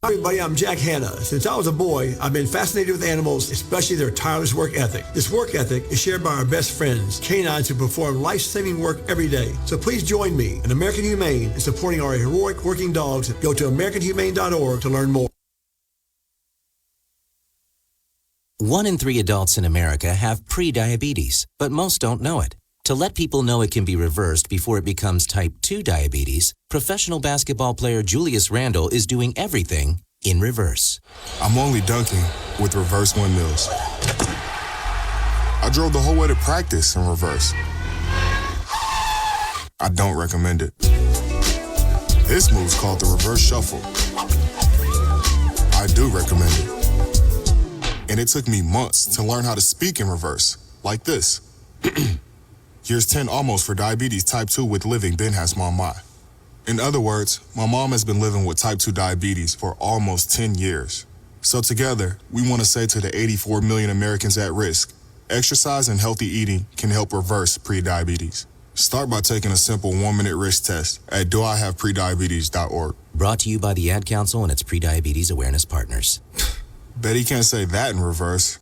Speaker 24: Hi everybody, I'm Jack Hanna. Since I was a boy, I've been fascinated with animals, especially their tireless work ethic. This work ethic is shared by our best friends, canines who perform life-saving work every day. So please join me and American Humane in supporting our heroic working dogs. Go to AmericanHumane.org to learn more.
Speaker 25: 1 in 3 adults in America have pre-diabetes, but most don't know it. To let people know it can be reversed before it becomes type 2 diabetes, professional basketball player Julius Randle is doing everything in reverse.
Speaker 26: I'm only dunking with reverse windmills. I drove the whole way to practice in reverse. I don't recommend it. This move's called the reverse shuffle. I do recommend it. And it took me months to learn how to speak in reverse, like this. Here's 10 almost for diabetes type 2 with living Ben has mama. In other words, my mom has been living with type 2 diabetes for almost 10 years. So together, we want to say to the 84 million Americans at risk, exercise and healthy eating can help reverse prediabetes. Start by taking a simple 1-minute risk test at doihaveprediabetes.org.
Speaker 25: Brought to you by the Ad Council and its pre-diabetes awareness partners.
Speaker 26: Bet he can't say that in reverse.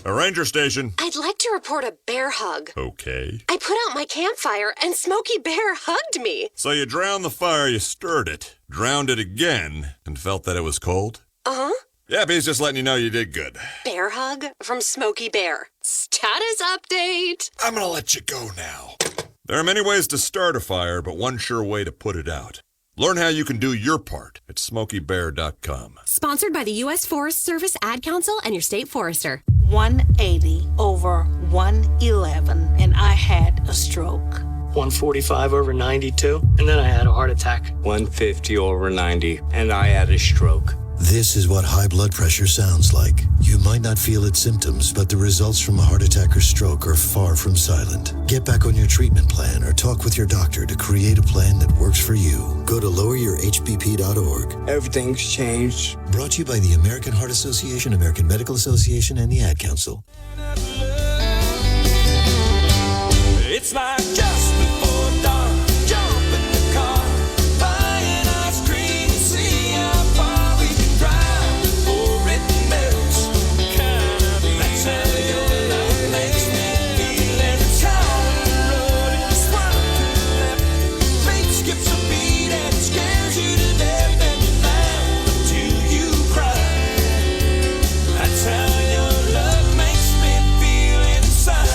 Speaker 27: A ranger station.
Speaker 28: I'd like to report a bear hug.
Speaker 27: Okay.
Speaker 28: I put out my campfire and Smokey Bear hugged me.
Speaker 27: So you drowned the fire, you stirred it, drowned it again, and felt that it was cold?
Speaker 28: Uh-huh.
Speaker 27: Yeah, but he's just letting you know you did good.
Speaker 28: Bear hug from Smokey Bear. Status update.
Speaker 27: I'm gonna let you go now. There are many ways to start a fire, but one sure way to put it out. Learn how you can do your part at SmokeyBear.com.
Speaker 22: Sponsored by the U.S. Forest Service, Ad Council, and your state forester.
Speaker 29: 180 over 111, and I had a stroke.
Speaker 30: 145 over 92, and then I had a heart attack.
Speaker 31: 150 over 90, and I had a stroke.
Speaker 32: This is what high blood pressure sounds like. You might not feel its symptoms, but the results from a heart attack or stroke are far from silent. Get back on your treatment plan or talk with your doctor to create a plan that works for you. Go to loweryourhbp.org.
Speaker 31: Everything's changed.
Speaker 32: Brought to you by the American Heart Association, American Medical Association, and the Ad Council.
Speaker 23: It's like just before dawn, jump in the car, buying ice cream, see how far we can drive before it melts. That's how your love makes me feel, and it's hard to road and swallow to the left. Fate skips a beat and it scares you to death, and you laugh until you cry. That's how your love makes me feel inside.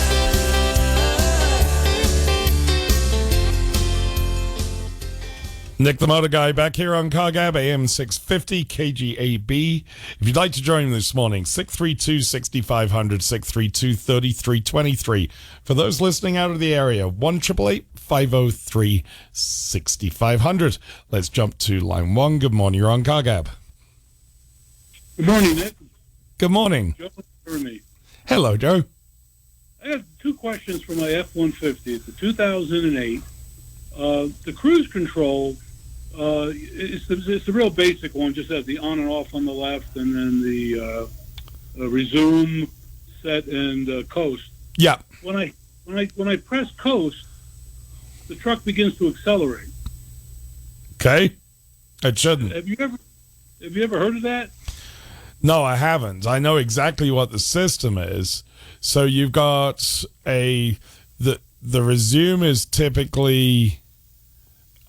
Speaker 14: Nick the Motor Guy back here on KGAB, AM 650, KGAB. If you'd like to join me this morning, 632-6500, 632-3323. For those listening out of the area, 1-888-503-6500. Let's jump to line 1. Good morning, you're on KGAB.
Speaker 16: Good morning, Nick.
Speaker 14: Good morning.
Speaker 16: Joe, for me.
Speaker 14: Hello, Joe.
Speaker 16: I have two questions for my F-150. It's a 2008. The cruise control, it's the real basic one, just has the on and off on the left, and then the resume, set, and coast.
Speaker 14: Yeah.
Speaker 16: When I press coast, the truck begins to accelerate.
Speaker 14: Okay. It shouldn't.
Speaker 16: Have you ever heard of that?
Speaker 14: No, I haven't. I know exactly what the system is. So you've got the resume is typically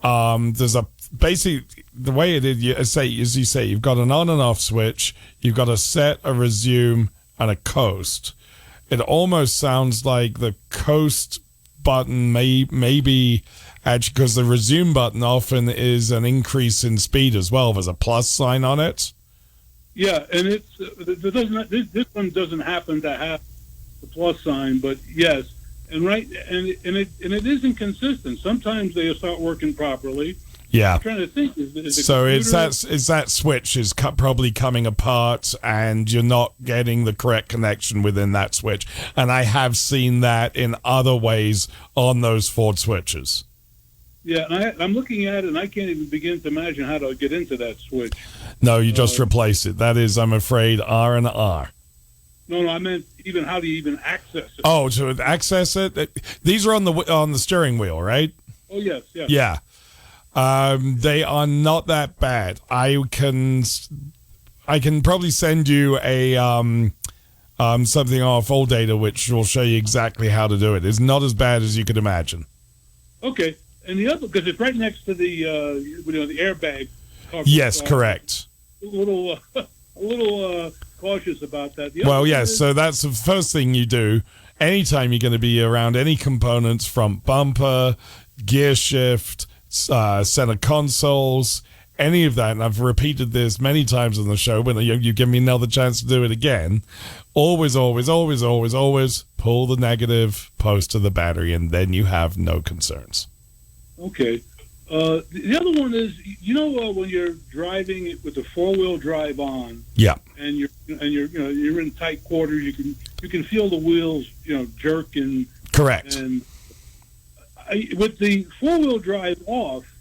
Speaker 14: there's a basically the way it is. As you say, you've got an on and off switch. You've got a set, a resume, and a coast. It almost sounds like the coast button maybe actually, because the resume button often is an increase in speed as well. There's a plus sign on it.
Speaker 16: Yeah, and this one doesn't happen to have the plus sign, but yes, and it isn't consistent. Sometimes they start working properly.
Speaker 14: Yeah.
Speaker 16: I'm trying to think. Is
Speaker 14: so it's that switch is probably coming apart, and you're not getting the correct connection within that switch. And I have seen that in other ways on those Ford switches.
Speaker 16: Yeah, and I'm looking at it, and I can't even begin to imagine how to get into that switch.
Speaker 14: No, you just replace it. That is, I'm afraid, R and R.
Speaker 16: No, I meant even how do you even access it?
Speaker 14: Oh, to access it? These are on the steering wheel, right?
Speaker 16: Oh, yes.
Speaker 14: Yeah. They are not that bad. I can probably send you a something off All Data which will show you exactly how to do it. It's not as bad as you could imagine.
Speaker 16: Okay, and the other, because it's right next to the the airbag cover.
Speaker 14: Yes, correct.
Speaker 16: A little cautious about that.
Speaker 14: Well, yes. So that's the first thing you do anytime you're going to be around any components, front bumper, gear shift, center consoles, any of that. And I've repeated this many times on the show. When you give me another chance to do it again, always pull the negative post to the battery, and then you have no concerns.
Speaker 16: Okay. The other one is, when you're driving with the 4-wheel drive on,
Speaker 14: yeah,
Speaker 16: and you're in tight quarters, you can feel the wheels, jerk and
Speaker 14: correct.
Speaker 16: And with the 4-wheel drive off,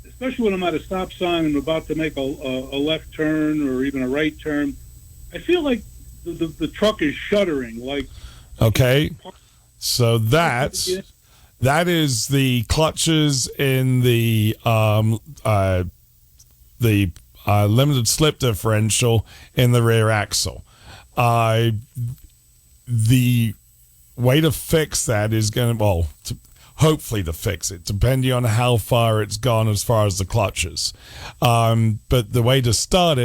Speaker 16: especially when I'm at a stop sign and I'm about to make a left turn or even a right turn, I feel like the truck is shuddering. Like,
Speaker 14: okay, so that is the clutches in the limited slip differential in the rear axle. The way to fix that is hopefully to fix it, depending on how far it's gone as far as the clutches. But the way to start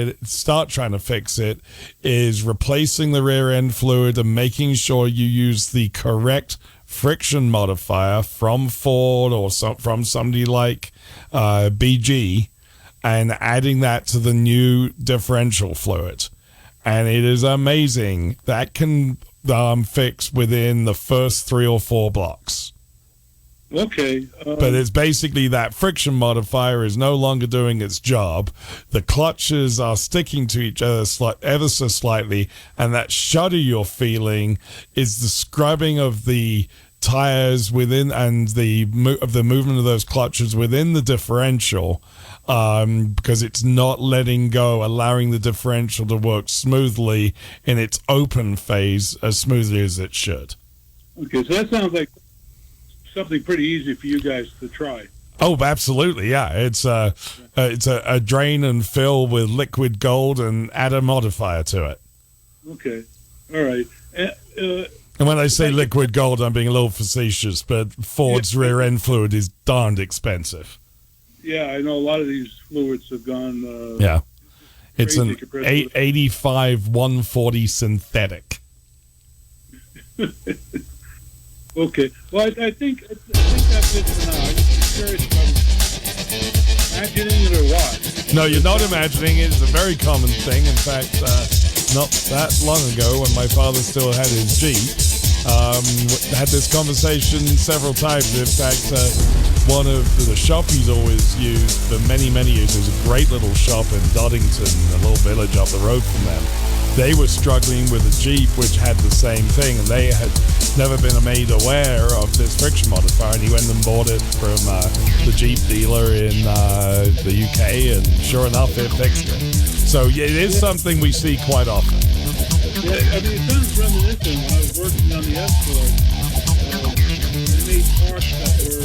Speaker 14: trying to fix it is replacing the rear end fluid and making sure you use the correct friction modifier from Ford or from somebody like BG, and adding that to the new differential fluid. And it is amazing. That can fix within the first 3 or 4 blocks.
Speaker 16: Okay.
Speaker 14: But it's basically that friction modifier is no longer doing its job. The clutches are sticking to each other ever so slightly, and that shudder you're feeling is the scrubbing of the tires within and the movement of those clutches within the differential, because it's not letting go, allowing the differential to work smoothly in its open phase as smoothly as it should.
Speaker 16: Okay, so that sounds like something pretty easy for you guys to try.
Speaker 14: Oh, absolutely, yeah. It's a drain and fill with liquid gold and add a modifier to it.
Speaker 16: Okay, all right.
Speaker 14: And when I say liquid gold, I'm being a little facetious, but Ford's rear end fluid is darned expensive.
Speaker 16: Yeah, I know a lot of these fluids have gone.
Speaker 14: Yeah, it's an 85 140 synthetic.
Speaker 16: Okay. Well, I think that's it for now. I'm just curious if I'm imagining it or what.
Speaker 14: No, you're not imagining it. It's a very common thing. In fact, not that long ago, when my father still had his Jeep, Had this conversation several times. In fact, one of the shop he's always used for many, many years, there's a great little shop in Doddington, a little village up the road from them. They were struggling with a Jeep which had the same thing, and they had never been made aware of this friction modifier, and he went and bought it from the Jeep dealer in the UK, and sure enough, it fixed it. So yeah, it is something we see quite often.
Speaker 16: Yeah, I mean, it sounds reminiscent. When I was working on the Escort, they made parts that were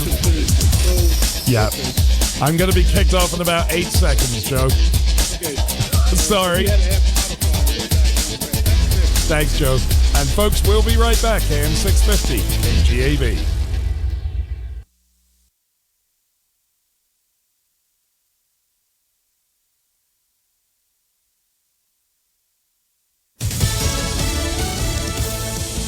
Speaker 16: purpose-fitted.
Speaker 14: Yeah. I'm going to be kicked off in about 8 seconds, Joe.
Speaker 16: Okay.
Speaker 14: Sorry. Thanks, Joe. And folks, we'll be right back. AM 650 KGAB.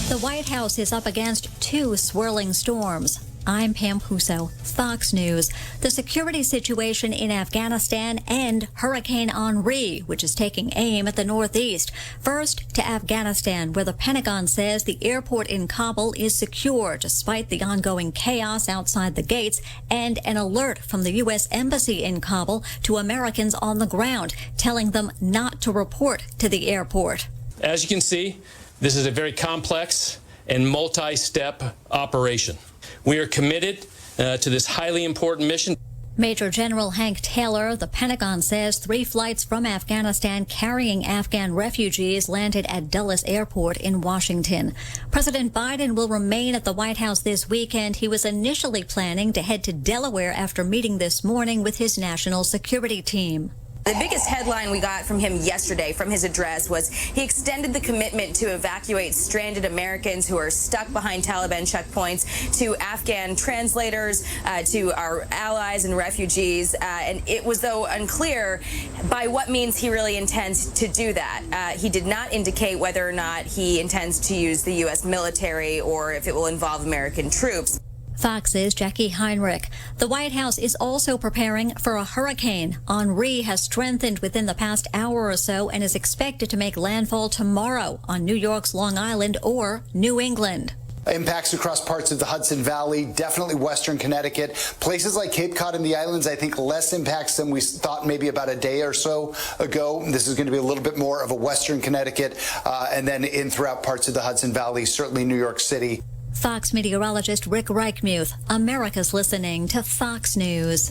Speaker 3: The White House is up against 2 swirling storms. I'm Pam Huso, Fox News. The security situation in Afghanistan and Hurricane Henri, which is taking aim at the northeast. First to Afghanistan, where the Pentagon says the airport in Kabul is secure despite the ongoing chaos outside the gates, and an alert from the U.S. Embassy in Kabul to Americans on the ground, telling them not to report to the airport.
Speaker 6: As you can see, this is a very complex and multi-step operation. We are committed to this highly important mission.
Speaker 3: Major General Hank Taylor, the Pentagon says 3 flights from Afghanistan carrying Afghan refugees landed at Dulles Airport in Washington. President Biden will remain at the White House this weekend. He was initially planning to head to Delaware after meeting this morning with his national security team.
Speaker 7: The biggest headline we got from him yesterday from his address was he extended the commitment to evacuate stranded Americans who are stuck behind Taliban checkpoints to Afghan translators, to our allies and refugees. And it was, though, unclear by what means he really intends to do that. He did not indicate whether or not he intends to use the U.S. military or if it will involve American troops.
Speaker 3: Fox's Jackie Heinrich. The White House is also preparing for a hurricane. Henri has strengthened within the past hour or so and is expected to make landfall tomorrow on New York's Long Island or New England.
Speaker 8: Impacts across parts of the Hudson Valley, definitely western Connecticut. Places like Cape Cod and the islands, I think less impacts than we thought maybe about a day or so ago. This is going to be a little bit more of a western Connecticut and then in throughout parts of the Hudson Valley, certainly New York City.
Speaker 3: Fox meteorologist Rick Reichmuth. America's listening to Fox News.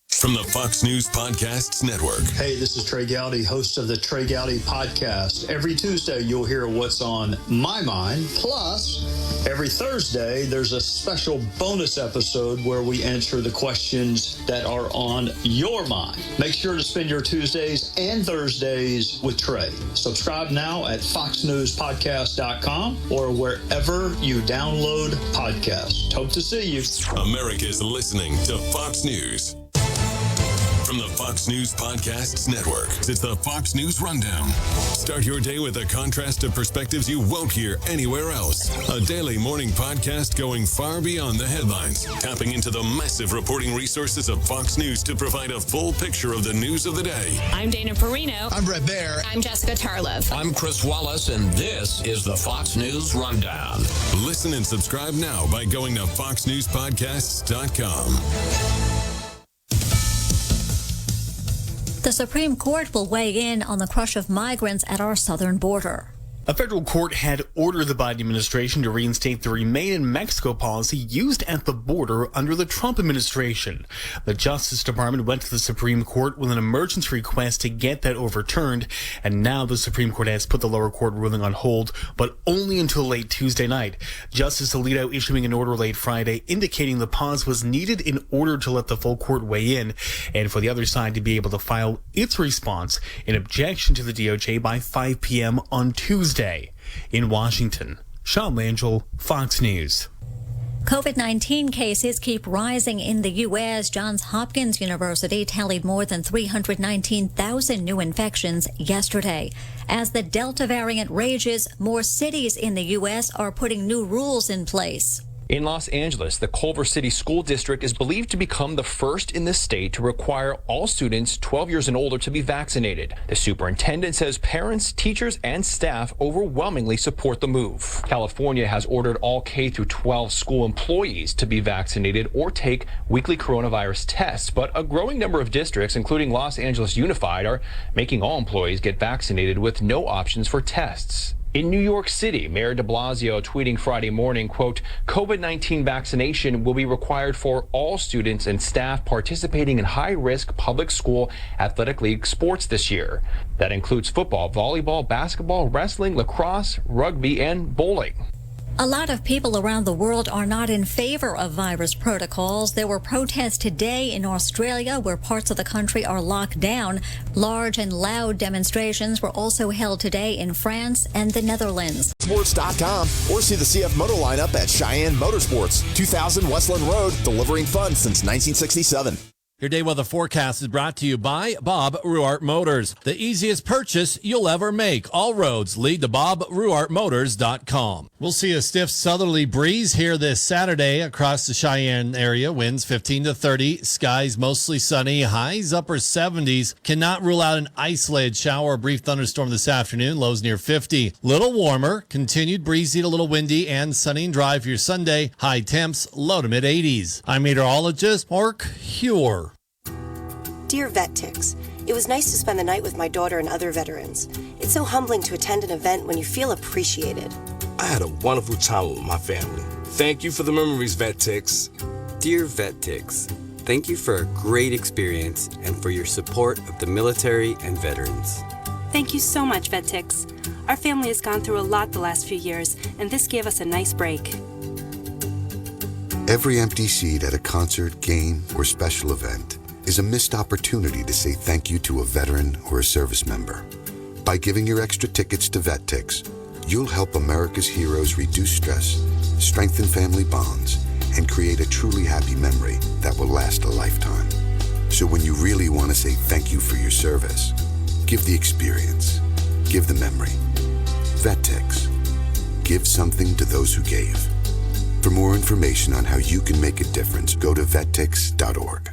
Speaker 9: From the Fox News Podcasts Network.
Speaker 10: Hey, this is Trey Gowdy, host of the Trey Gowdy Podcast. Every Tuesday, you'll hear what's on my mind. Plus, every Thursday, there's a special bonus episode where we answer the questions that are on your mind. Make sure to spend your Tuesdays and Thursdays with Trey. Subscribe now at foxnewspodcast.com or wherever you download podcasts. Hope to see you.
Speaker 9: America's listening to Fox News. From the Fox News Podcasts Network, it's the Fox News Rundown. Start your day with a contrast of perspectives you won't hear anywhere else. A daily morning podcast going far beyond the headlines, tapping into the massive reporting resources of Fox News to provide a full picture of the news of the day.
Speaker 11: I'm Dana Perino.
Speaker 12: I'm Brett Baer.
Speaker 11: I'm Jessica Tarlov.
Speaker 12: I'm Chris Wallace, and this is the Fox News Rundown.
Speaker 9: Listen and subscribe now by going to foxnewspodcasts.com.
Speaker 3: The Supreme Court will weigh in on the crush of migrants at our southern border.
Speaker 13: A federal court had ordered the Biden administration to reinstate the Remain in Mexico policy used at the border under the Trump administration. The Justice Department went to the Supreme Court with an emergency request to get that overturned, and now the Supreme Court has put the lower court ruling on hold, but only until late Tuesday night. Justice Alito issuing an order late Friday indicating the pause was needed in order to let the full court weigh in, and for the other side to be able to file its response in objection to the DOJ by 5 p.m. on Tuesday. In Washington, Sean Langell, Fox News.
Speaker 3: COVID-19 cases keep rising in the U.S. Johns Hopkins University tallied more than 319,000 new infections yesterday. As the Delta variant rages, more cities in the U.S. are putting new rules in place.
Speaker 1: In Los Angeles, the Culver City School District is believed to become the first in the state to require all students 12 years and older to be vaccinated. The superintendent says parents, teachers, and staff overwhelmingly support the move. California has ordered all K through 12 school employees to be vaccinated or take weekly coronavirus tests, but a growing number of districts, including Los Angeles Unified, are making all employees get vaccinated with no options for tests. In New York City, Mayor de Blasio tweeting Friday morning, quote, COVID-19 vaccination will be required for all students and staff participating in high-risk public school athletic league sports this year. That includes football, volleyball, basketball, wrestling, lacrosse, rugby, and bowling.
Speaker 3: A lot of people around the world are not in favor of virus protocols. There were protests today in Australia where parts of the country are locked down. Large and loud demonstrations were also held today in France and the Netherlands.
Speaker 2: Sports.com or see the CF Moto lineup at Cheyenne Motorsports, 2000 Westland Road, delivering fun since 1967.
Speaker 4: Your day weather forecast is brought to you by Bob Ruart Motors. The easiest purchase you'll ever make. All roads lead to BobRuartMotors.com. We'll see a stiff southerly breeze here this Saturday across the Cheyenne area. Winds 15 to 30. Skies mostly sunny. Highs upper 70s. Cannot rule out an isolated shower or brief thunderstorm this afternoon. Lows near 50. Little warmer. Continued breezy to a little windy and sunny and dry for your Sunday. High temps low to mid 80s. I'm meteorologist Mark Huer.
Speaker 5: Dear Vet Ticks, it was nice to spend the night with my daughter and other veterans. It's so humbling to attend an event when you feel appreciated.
Speaker 31: I had a wonderful time with my family. Thank you for the memories, Vet Ticks.
Speaker 15: Dear Vet Ticks, thank you for a great experience and for your support of the military and veterans.
Speaker 22: Thank you so much, Vet Ticks. Our family has gone through a lot the last few years, and this gave us a nice break.
Speaker 17: Every empty seat at a concert, game, or special event is a missed opportunity to say thank you to a veteran or a service member. By giving your extra tickets to VetTix, you'll help America's heroes reduce stress, strengthen family bonds, and create a truly happy memory that will last a lifetime. So when you really want to say thank you for your service, give the experience, give the memory. VetTix. Give something to those who gave. For more information on how you can make a difference, go to vettix.org.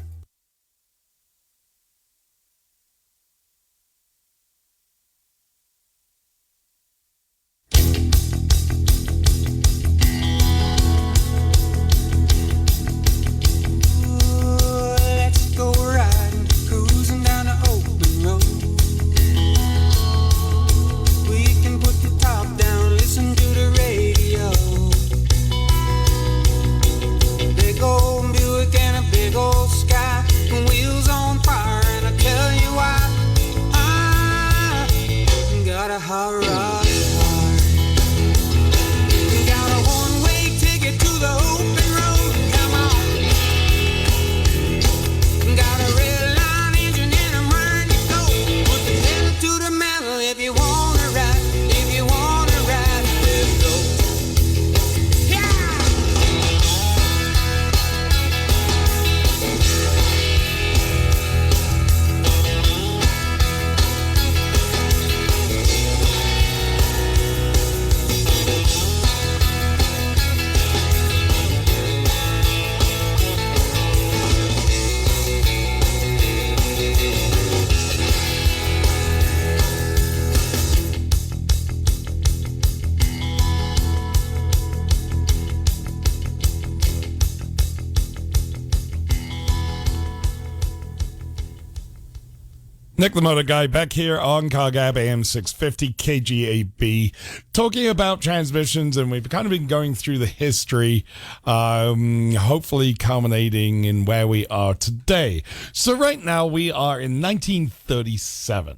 Speaker 14: Nick the Motor Guy back here on KGAB AM 650 KGAB talking about transmissions, and we've kind of been going through the history, hopefully culminating in where we are today. So right now we are in 1937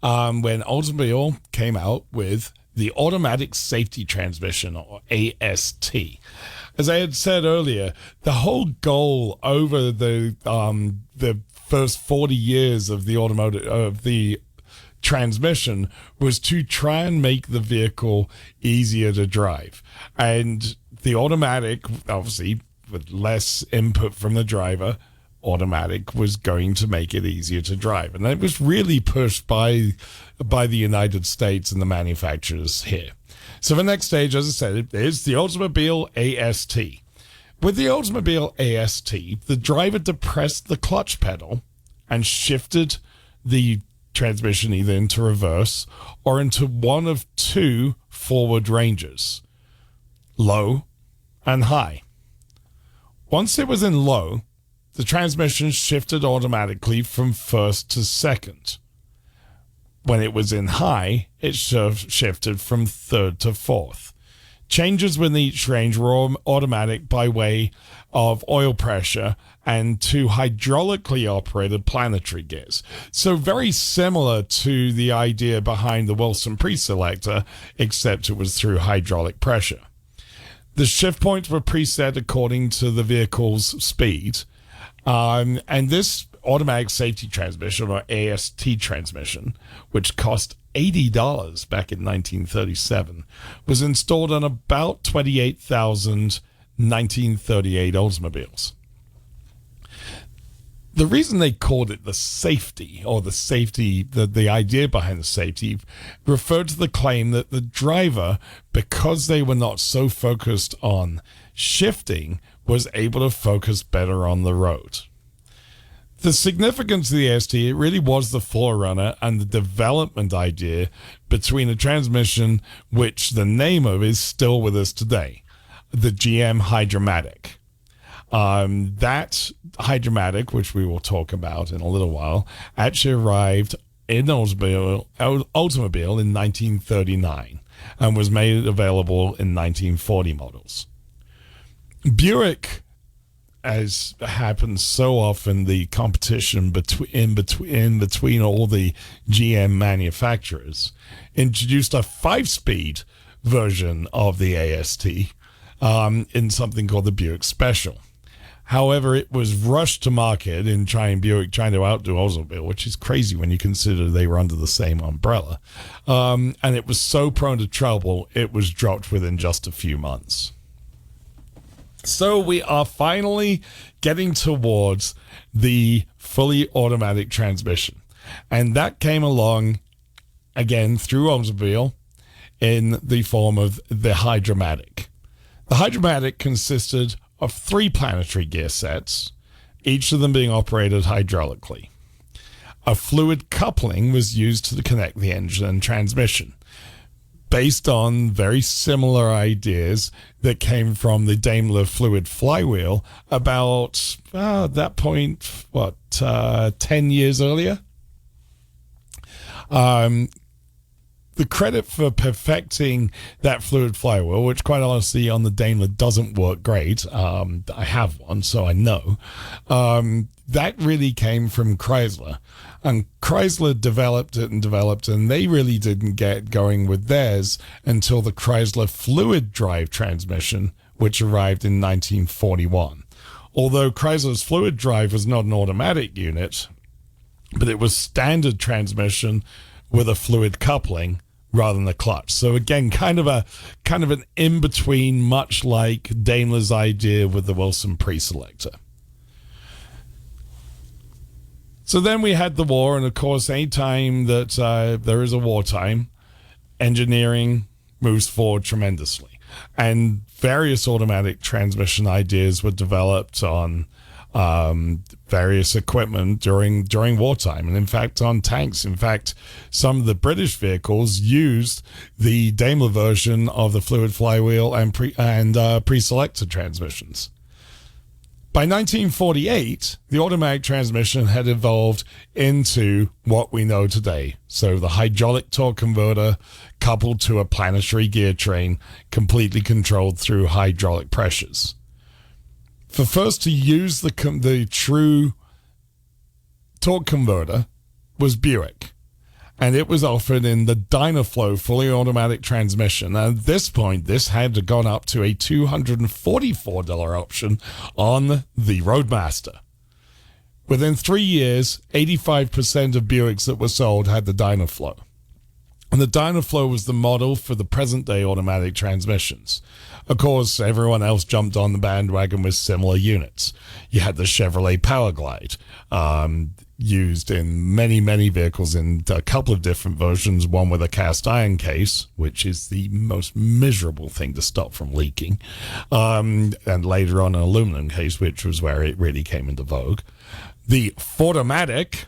Speaker 14: when Oldsmobile came out with the automatic safety transmission, or AST. As I had said earlier, the whole goal over the first 40 years of the transmission was to try and make the vehicle easier to drive. And the automatic, obviously with less input from the driver, automatic was going to make it easier to drive. And that was really pushed by the United States and the manufacturers here. So the next stage, as I said, is the Oldsmobile AST. With the Oldsmobile AST, the driver depressed the clutch pedal and shifted the transmission either into reverse or into one of two forward ranges, low and high. Once it was in low, the transmission shifted automatically from first to second. When it was in high, it shifted from third to fourth. Changes within each range were automatic by way of oil pressure and two hydraulically operated planetary gears. So very similar to the idea behind the Wilson preselector, except it was through hydraulic pressure. The shift points were preset according to the vehicle's speed. And this automatic safety transmission, or AST transmission, which cost $80 back in 1937, was installed on about 28,000 1938 Oldsmobiles. The reason they called it the safety, or the idea behind the safety, referred to the claim that the driver, because they were not so focused on shifting, was able to focus better on the road. The significance of the AST, it really was the forerunner and the development idea between a transmission which the name of is still with us today, the GM Hydromatic. That Hydromatic, which we will talk about in a little while, actually arrived in Oldsmobile in 1939 and was made available in 1940 models. Buick, as happens so often, the competition between all the GM manufacturers, introduced a 5-speed version of the AST in something called the Buick Special. However, it was rushed to market in Buick trying to outdo Oldsmobile, which is crazy when you consider they were under the same umbrella. And it was so prone to trouble, it was dropped within just a few months. So we are finally getting towards the fully automatic transmission. And that came along, again, through Oldsmobile in the form of the Hydromatic. The Hydromatic consisted of 3 planetary gear sets, each of them being operated hydraulically. A fluid coupling was used to connect the engine and transmission, based on very similar ideas that came from the Daimler fluid flywheel about, at that point, 10 years earlier? The credit for perfecting that fluid flywheel, which quite honestly on the Daimler doesn't work great, I have one, so I know, that really came from Chrysler. And Chrysler developed it, and they really didn't get going with theirs until the Chrysler fluid drive transmission, which arrived in 1941. Although Chrysler's fluid drive was not an automatic unit, but it was standard transmission with a fluid coupling rather than the clutch. So again, kind of an in-between, much like Daimler's idea with the Wilson preselector. So then we had the war, and of course, any time that there is a wartime, engineering moves forward tremendously. And various automatic transmission ideas were developed on various equipment during wartime, and in fact on tanks. In fact, some of the British vehicles used the Daimler version of the fluid flywheel and pre-selector transmissions. By 1948, the automatic transmission had evolved into what we know today. So the hydraulic torque converter coupled to a planetary gear train, completely controlled through hydraulic pressures. The first to use the true torque converter was Buick, and it was offered in the Dynaflow fully automatic transmission. And at this point, this had gone up to a $244 option on the Roadmaster. Within 3 years, 85% of Buicks that were sold had the Dynaflow. And the Dynaflow was the model for the present-day automatic transmissions. Of course, everyone else jumped on the bandwagon with similar units. You had the Chevrolet Powerglide, used in many, many vehicles in a couple of different versions, one with a cast iron case, which is the most miserable thing to stop from leaking, and later on an aluminum case, which was where it really came into vogue. The Ford-O-Matic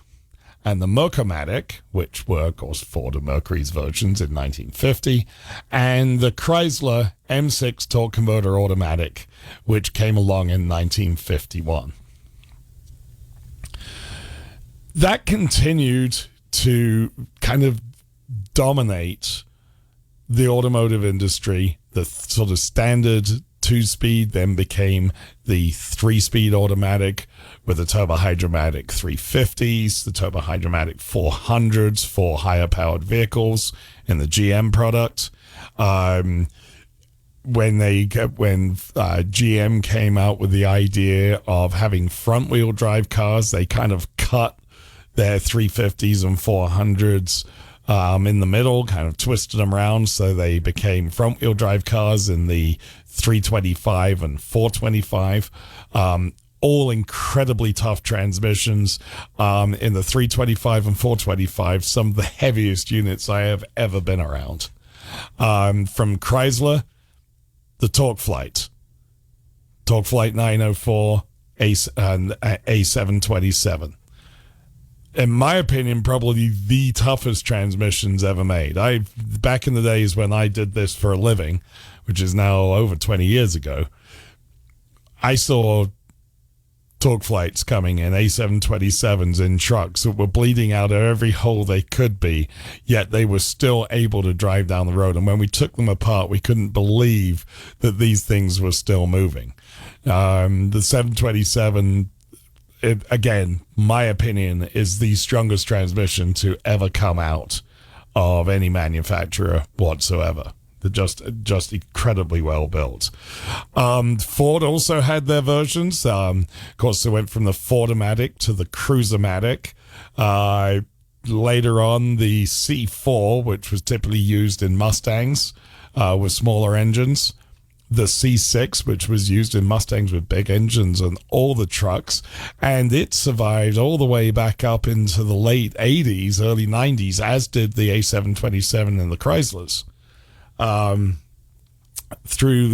Speaker 14: and the Merc-O-Matic, which were, of course, Ford and Mercury's versions in 1950, and the Chrysler M6 torque converter automatic, which came along in 1951. That continued to kind of dominate the automotive industry. The sort of standard 2-speed then became the 3-speed automatic with the Turbo-Hydromatic 350s, the Turbo-Hydromatic 400s for higher powered vehicles in the GM product. When GM came out with the idea of having front-wheel drive cars, they kind of cut their 350s and 400s in the middle, kind of twisted them around so they became front-wheel drive cars in the 325 and 425. All incredibly tough transmissions. In the 325 and 425, some of the heaviest units I have ever been around. From Chrysler, the Torque Flight 904 and A727. In my opinion, probably the toughest transmissions ever made. Back in the days when I did this for a living, which is now over 20 years ago, I saw Torque Flights coming in, A727s in trucks that were bleeding out of every hole they could be, yet they were still able to drive down the road. And when we took them apart, we couldn't believe that these things were still moving. The 727, again, my opinion, is the strongest transmission to ever come out of any manufacturer whatsoever. They're just incredibly well built. Ford also had their versions. Of course, they went from the Ford-O-Matic to the Cruiser-Matic. Later on, the C4, which was typically used in Mustangs with smaller engines. The C6, which was used in Mustangs with big engines and all the trucks, and it survived all the way back up into the late 80s, early 90s, as did the A727 and the Chryslers, through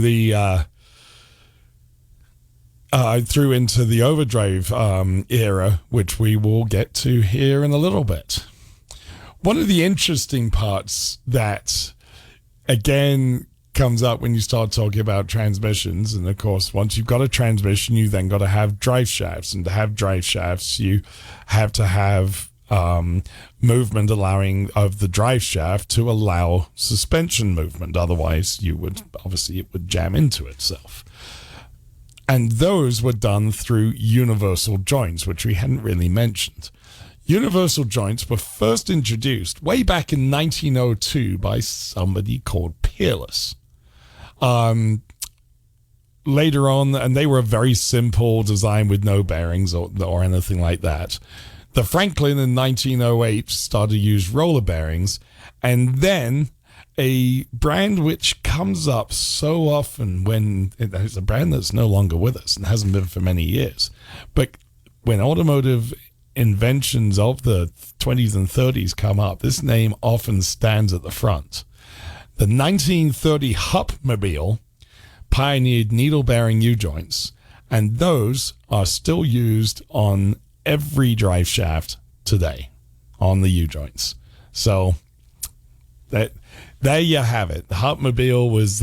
Speaker 14: into the overdrive era, which we will get to here in a little bit. One of the interesting parts that, again, comes up when you start talking about transmissions, and of course once you've got a transmission, you then got to have drive shafts, and to have drive shafts you have to have movement allowing of the drive shaft to allow suspension movement, otherwise it would jam into itself. And those were done through universal joints, which we hadn't really mentioned. Universal joints were first introduced way back in 1902 by somebody called Peerless. Later on, and they were a very simple design with no bearings or anything like that. The Franklin in 1908 started to use roller bearings, and then a brand which comes up so often when it's a brand that's no longer with us and hasn't been for many years, but when automotive inventions of the 20s and 30s come up, this name often stands at the front. The 1930 Hupmobile pioneered needle-bearing U-joints, and those are still used on every drive shaft today on the U-joints. So there you have it. The Hupmobile was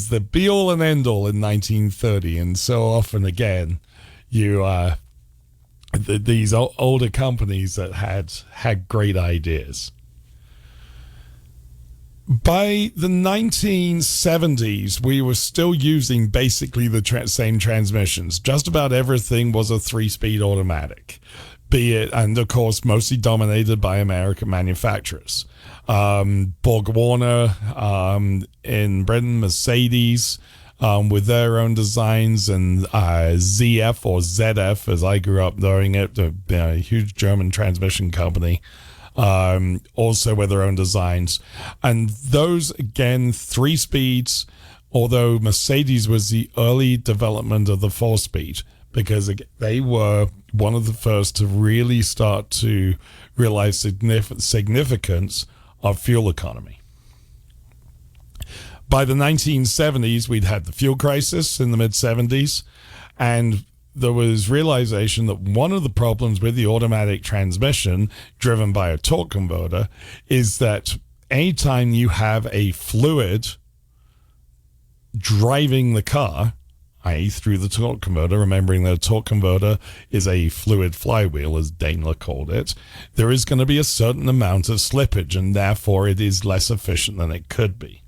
Speaker 14: the be-all and end-all in 1930, and so often again, these older companies that had great ideas. By the 1970s, we were still using basically the same transmissions. Just about everything was a 3-speed automatic, be it, and of course, mostly dominated by American manufacturers. Borg Warner in Britain, Mercedes with their own designs, and ZF or ZF, as I grew up knowing it, a huge German transmission company. Also with their own designs, and those again 3 speeds although Mercedes was the early development of the 4-speed, because they were one of the first to really start to realize significance of fuel economy. By the 1970s, we'd had the fuel crisis in the mid-70s, and there was realization that one of the problems with the automatic transmission driven by a torque converter is that anytime you have a fluid driving the car, i.e. through the torque converter, remembering that a torque converter is a fluid flywheel, as Daimler called it, there is going to be a certain amount of slippage, and therefore it is less efficient than it could be.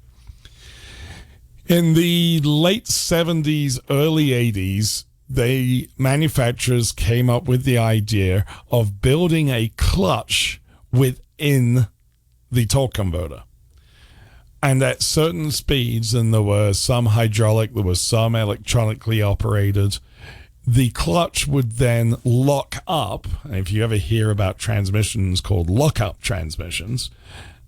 Speaker 14: In the late 70s, early 80s, the manufacturers came up with the idea of building a clutch within the torque converter. And at certain speeds, and there were some hydraulic, there was some electronically operated, the clutch would then lock up. And if you ever hear about transmissions called lock-up transmissions,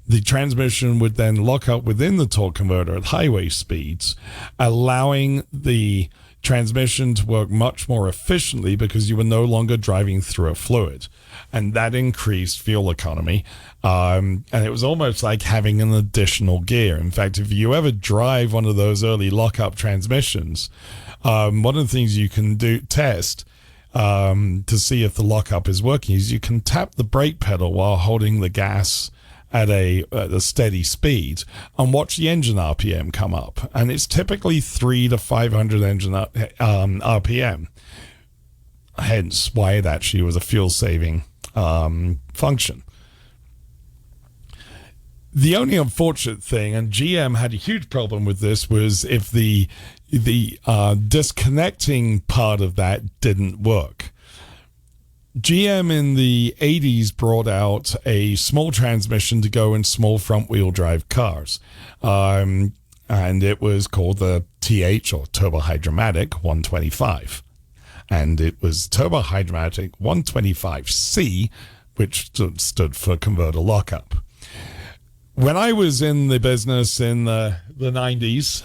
Speaker 14: the transmission would then lock up within the torque converter at highway speeds, allowing the transmission to work much more efficiently because you were no longer driving through a fluid. And that increased fuel economy. And it was almost like having an additional gear. In fact, if you ever drive one of those early lock-up transmissions, one of the things you can test to see if the lockup is working is you can tap the brake pedal while holding the gas at a steady speed and watch the engine RPM come up. And it's typically 300 to 500 engine RPM. Hence why it actually was a fuel-saving function. The only unfortunate thing, and GM had a huge problem with this, was if the disconnecting part of that didn't work. GM in the 80s brought out a small transmission to go in small front-wheel drive cars. And it was called the TH, or Turbo Hydromatic 125. And it was Turbo Hydromatic 125C, which stood for converter lockup. When I was in the business in the 90s,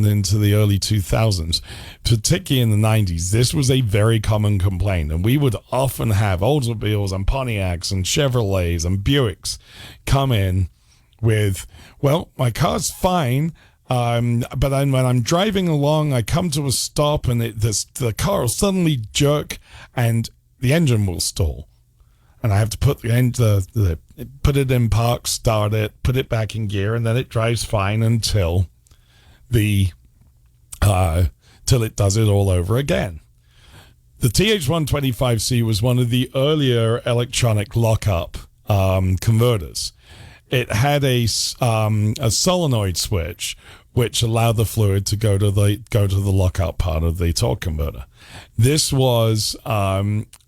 Speaker 14: into the early 2000s, particularly in the 90s, this was a very common complaint. And we would often have Oldsmobiles and Pontiacs and Chevrolets and Buicks come in with, well, my car's fine, but then when I'm driving along, I come to a stop and the car will suddenly jerk and the engine will stall. And I have to put put it in park, start it, put it back in gear, and then it drives fine until till it does it all over again. The TH125C was one of the earlier electronic lockup converters. It had a solenoid switch which allowed the fluid to go to the lockup part of the torque converter. This was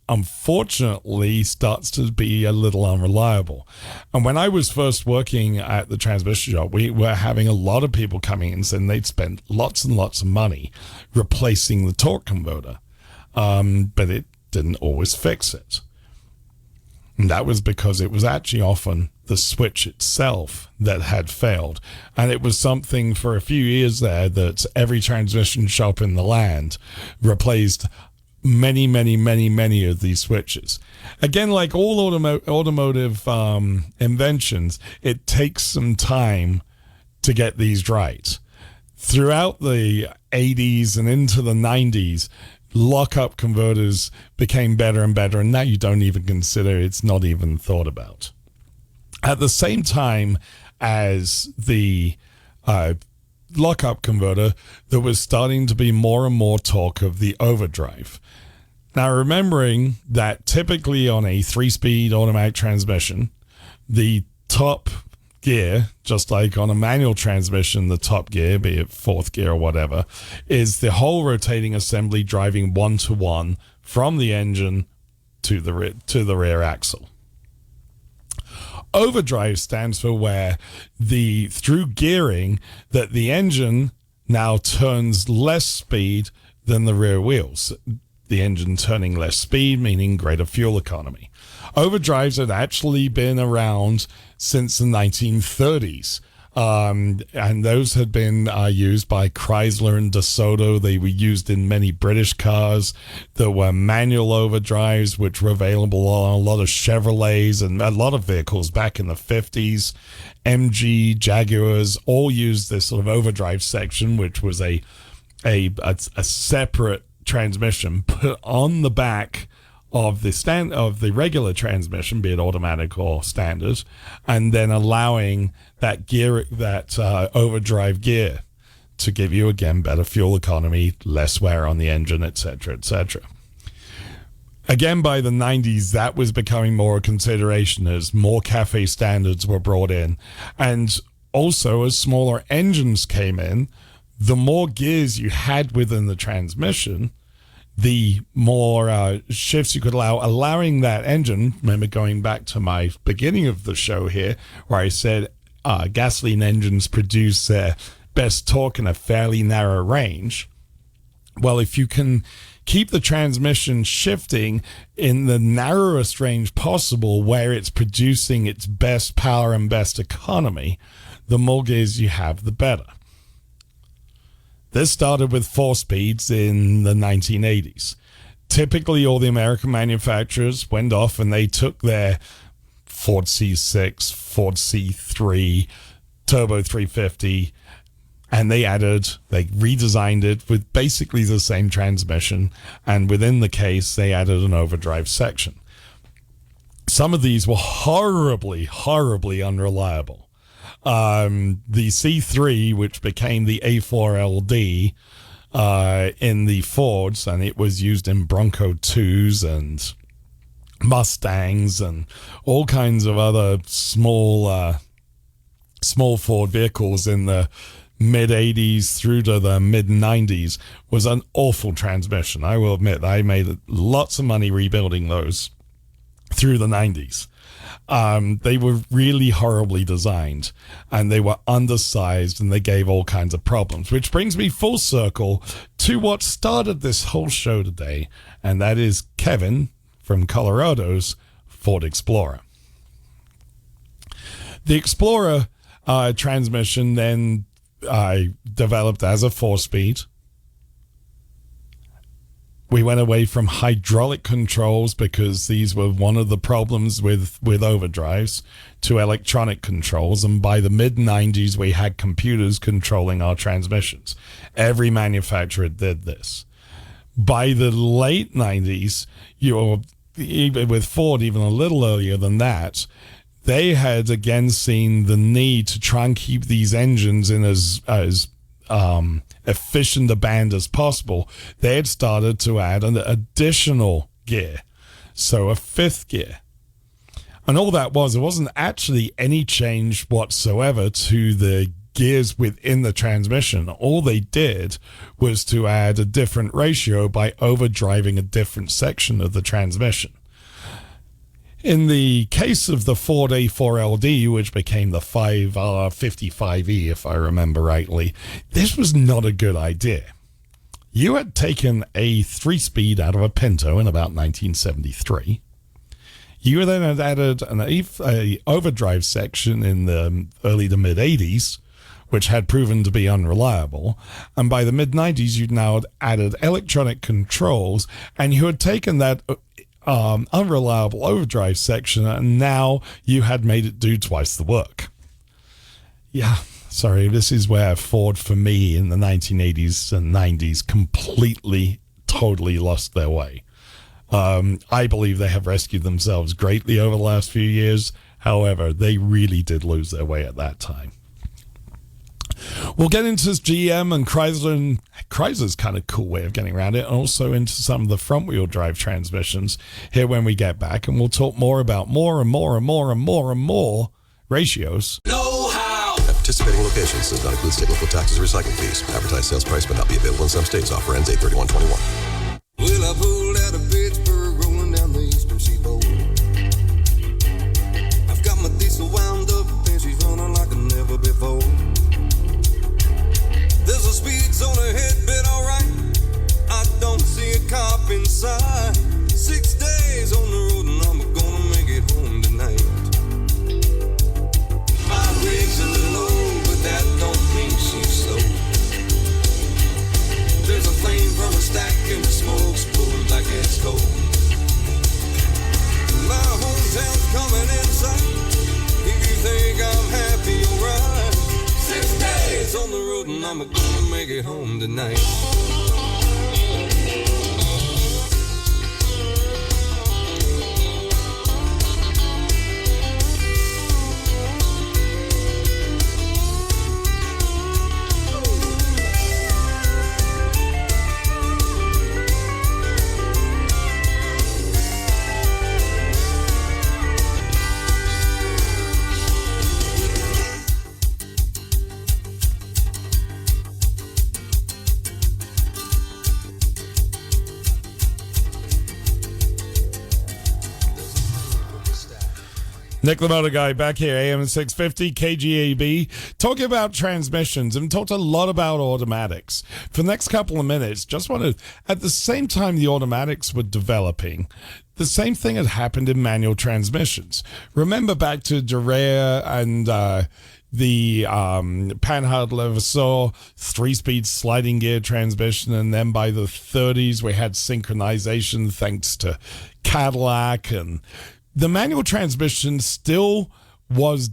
Speaker 14: unfortunately starts to be a little unreliable. And when I was first working at the transmission shop, we were having a lot of people coming in saying they'd spent lots and lots of money replacing the torque converter, but it didn't always fix it. And that was because it was actually often the switch itself that had failed. And it was something for a few years there that every transmission shop in the land replaced many of these switches. Again, like all automotive inventions, it takes some time to get these right. Throughout the 80s and into the 90s, lockup converters became better and better, and now you don't even consider, it's not even thought about. At the same time as the lockup converter, there was starting to be more and more talk of the overdrive. Now, remembering that typically on a 3-speed automatic transmission, the top gear, just like on a manual transmission, the top gear, be it 4th gear or whatever, is the whole rotating assembly driving 1-to-1 from the engine to the rear axle. Overdrive stands for where through gearing that the engine now turns less speed than the rear wheels. The engine turning less speed, meaning greater fuel economy. Overdrives had actually been around since the 1930s. And those had been used by Chrysler and DeSoto. They were used in many British cars. There were manual overdrives, which were available on a lot of Chevrolets and a lot of vehicles back in the 50s. MG, Jaguars all used this sort of overdrive section, which was a separate transmission put on the back of the regular transmission, be it automatic or standard, and then allowing that overdrive gear to give you, again, better fuel economy, less wear on the engine, etc., etc. Again, by the 90s, that was becoming more a consideration as more CAFE standards were brought in. And also, as smaller engines came in, the more gears you had within the transmission, the more shifts you could allow, allowing that engine. Remember, going back to my beginning of the show here, where I said gasoline engines produce their best torque in a fairly narrow range. Well, if you can keep the transmission shifting in the narrowest range possible, where it's producing its best power and best economy, the more gears you have, the better. This started with 4-speeds in the 1980s. Typically, all the American manufacturers went off and they took their Ford C6, Ford C3, Turbo 350, and they redesigned it with basically the same transmission, and within the case, they added an overdrive section. Some of these were horribly, horribly unreliable. The C3, which became the A4LD in the Fords, and it was used in Bronco 2s and Mustangs and all kinds of other small Ford vehicles in the mid-80s through to the mid-90s, was an awful transmission. I will admit, I made lots of money rebuilding those through the 90s. They were really horribly designed, and they were undersized, and they gave all kinds of problems, which brings me full circle to what started this whole show today, and that is Kevin from Colorado's Ford Explorer. The Explorer transmission then developed as a 4-speed. We went away from hydraulic controls because these were one of the problems with overdrives, to electronic controls. And by the mid-90s, we had computers controlling our transmissions. Every manufacturer did this. By the late 90s, even with Ford, even a little earlier than that, they had again seen the need to try and keep these engines in as efficient a band as possible. They had started to add an additional gear, so a 5th gear. And all that was, it wasn't actually any change whatsoever to the gears within the transmission. All they did was to add a different ratio by overdriving a different section of the transmission. In the case of the Ford A4LD, which became the 5R55E, if I remember rightly, this was not a good idea. You had taken a 3-speed out of a Pinto in about 1973. You then had added an overdrive section in the early to mid-80s, which had proven to be unreliable. And by the mid-90s, you'd now added electronic controls, and you had taken that unreliable overdrive section, and now you had made it do twice the work. Yeah, sorry, this is where Ford, for me, in the 1980s and 90s, completely, totally lost their way. I believe they have rescued themselves greatly over the last few years. However, they really did lose their way at that time. We'll get into this GM and Chrysler, and Chrysler's kind of cool way of getting around it, and also into some of the front-wheel drive transmissions here when we get back, and we'll talk more about more ratios.
Speaker 18: Know-how! At participating locations does not include state local taxes or recycling fees. Advertised sales price may not be available in some states. Offer ends 8/31/21.
Speaker 23: Well, I pulled out of Pittsburgh, rolling down the eastern seaboard. I've got my diesel wound up, and she's running like never before. There's a speed zone ahead, but alright. I don't see a cop inside. 6 days on the road, and I'm gonna make it home tonight. My rig's a little old, but
Speaker 16: I'm gonna make it home tonight.
Speaker 14: Nick the Motor Guy back here, AM 650 KGAB, talking about transmissions, and we talked a lot about automatics. For the next couple of minutes, just wanted, at the same time the automatics were developing, the same thing had happened in manual transmissions. Remember back to Durea and the Panhard Levasseur 3-speed sliding gear transmission, and then by the 30s we had synchronization thanks to Cadillac, and the manual transmission still was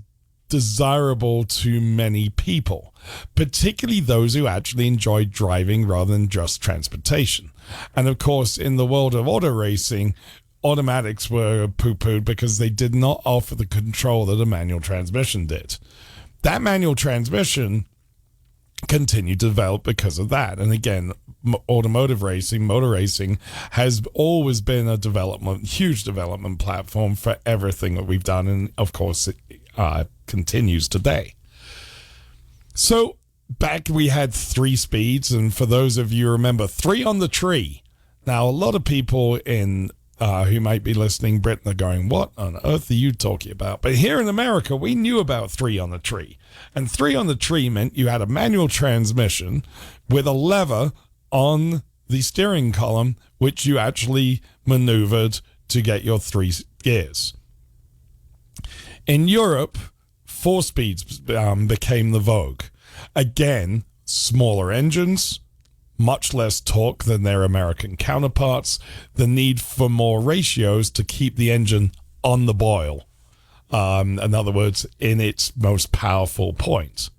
Speaker 14: desirable to many people, particularly those who actually enjoyed driving rather than just transportation. And of course, in the world of auto racing, automatics were poo-pooed because they did not offer the control that a manual transmission did. That manual transmission continued to develop because of that. And again, automotive racing, motor racing has always been a huge development platform for everything that we've done. And of course, it continues today. So back we had 3 speeds. And for those of you who remember, 3 on the tree. Now, a lot of people in who might be listening, Britain, are going, what on earth are you talking about? But here in America, we knew about 3 on the tree. And 3 on the tree meant you had a manual transmission with a lever on the steering column, which you actually maneuvered to get your 3 gears. In Europe, 4 speeds became the vogue. Again, smaller engines, much less torque than their American counterparts, the need for more ratios to keep the engine on the boil. In other words, in its most powerful point.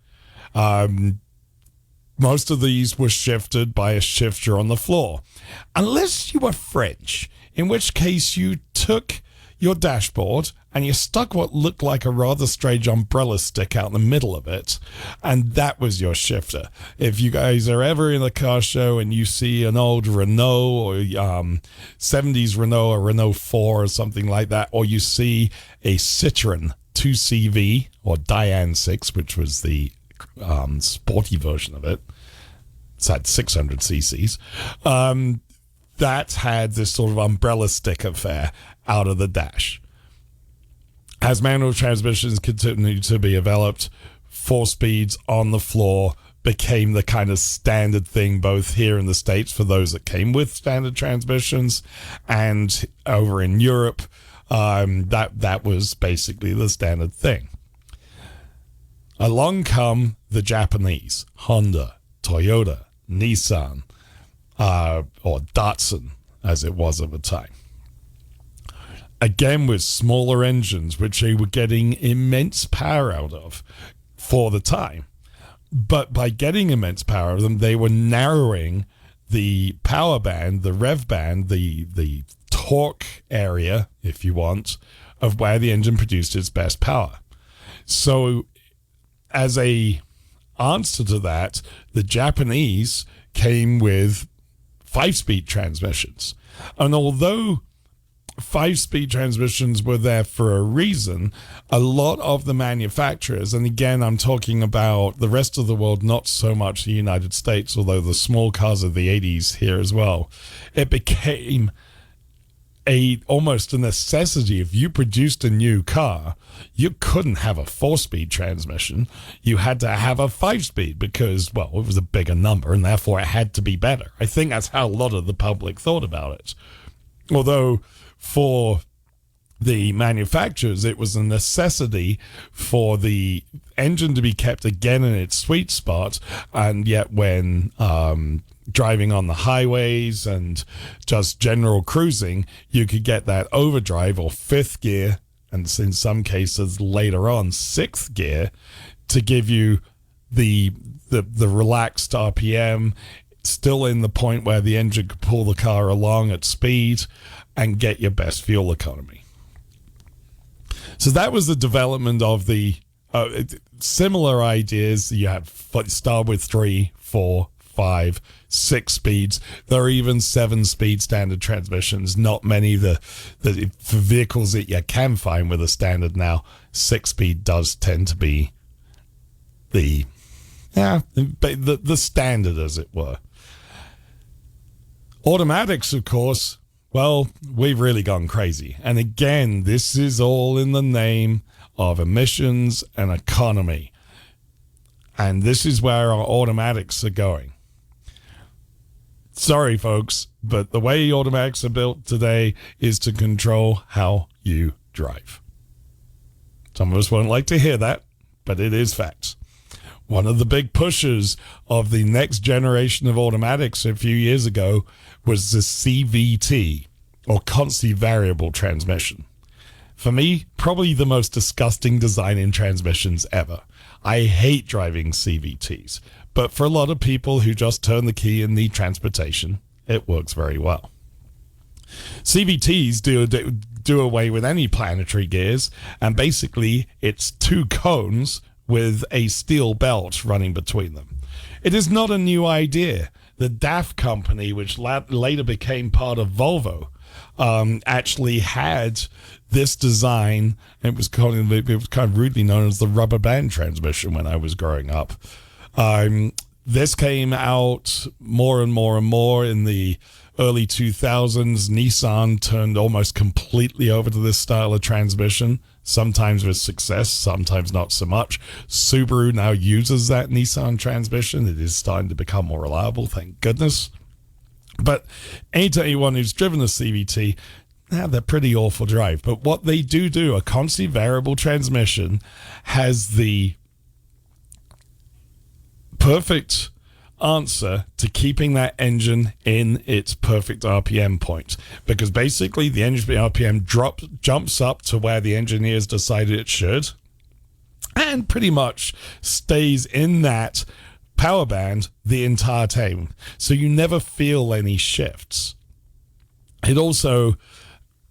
Speaker 14: Most of these were shifted by a shifter on the floor. Unless you were French, in which case you took your dashboard and you stuck what looked like a rather strange umbrella stick out in the middle of it, and that was your shifter. If you guys are ever in a car show and you see an old Renault or 70s Renault or Renault 4 or something like that, or you see a Citroen 2CV or Diane 6, which was the sporty version of it, it's had 600 cc's, that had this sort of umbrella stick affair out of the dash. As manual transmissions continued to be developed, 4 speeds on the floor became the kind of standard thing, both here in the States for those that came with standard transmissions, and over in Europe, that was basically the standard thing. Along come the Japanese, Honda, Toyota, Nissan, or Datsun, as it was at the time. Again, with smaller engines, which they were getting immense power out of for the time. But by getting immense power out of them, they were narrowing the power band, the rev band, the torque area, if you want, of where the engine produced its best power. So as a answer to that, the Japanese came with 5-speed transmissions. And although 5-speed transmissions were there for a reason, a lot of the manufacturers, and again, I'm talking about the rest of the world, not so much the United States, although the small cars of the 80s here as well, it became almost a necessity. If you produced a new car, you couldn't have a 4-speed transmission. You had to have a 5-speed because, well, it was a bigger number and therefore it had to be better. I think that's how a lot of the public thought about it. Although for the manufacturers, it was a necessity for the engine to be kept again in its sweet spot, and yet when driving on the highways and just general cruising, you could get that overdrive or 5th gear, and in some cases later on 6th gear, to give you the the relaxed RPM, still in the point where the engine could pull the car along at speed and get your best fuel economy. So that was the development of the similar ideas. You had start with 3, 4, 5, 6 speeds. There are even 7-speed standard transmissions. Not many for vehicles that you can find with a standard now. 6-speed does tend to be the standard, as it were. Automatics, of course, well, we've really gone crazy. And again, this is all in the name of emissions and economy. And this is where our automatics are going. Sorry, folks, but the way automatics are built today is to control how you drive. Some of us won't like to hear that, but it is facts. One of the big pushers of the next generation of automatics a few years ago was the CVT, or constant variable transmission. For me, probably the most disgusting design in transmissions ever. I hate driving CVTs, but for a lot of people who just turn the key and need transportation, it works very well. CVTs do away with any planetary gears, and basically it's 2 cones with a steel belt running between them. It is not a new idea. The DAF company, which later became part of Volvo, actually had this design. It was kind of rudely known as the rubber band transmission when I was growing up. This came out more and more and more in the early 2000s. Nissan turned almost completely over to this style of transmission, sometimes with success, sometimes not so much. Subaru now uses that Nissan transmission. It is starting to become more reliable, thank goodness. But anyone who's driven a CVT, they're pretty awful drive. But what they do, a constant variable transmission has the perfect answer to keeping that engine in its perfect RPM point, because basically the engine RPM jumps up to where the engineers decided it should and pretty much stays in that power band the entire time, so you never feel any shifts. It also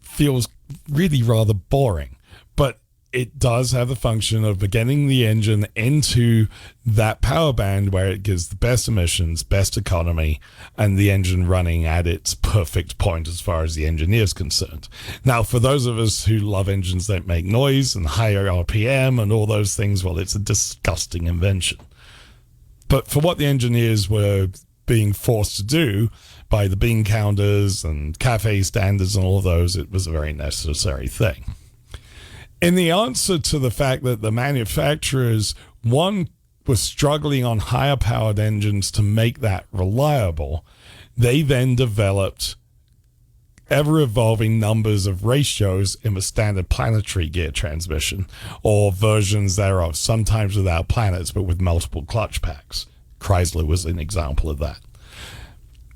Speaker 14: feels really rather boring, but it does have the function of getting the engine into that power band where it gives the best emissions, best economy, and the engine running at its perfect point as far as the engineer is concerned. Now, for those of us who love engines that make noise and higher RPM and all those things, well, it's a disgusting invention. But for what the engineers were being forced to do by the bean counters and cafe standards and all of those, it was a very necessary thing. In the answer to the fact that the manufacturers, one, were struggling on higher powered engines to make that reliable, they then developed ever-evolving numbers of ratios in the standard planetary gear transmission, or versions thereof, sometimes without planets but with multiple clutch packs. Chrysler was an example of that.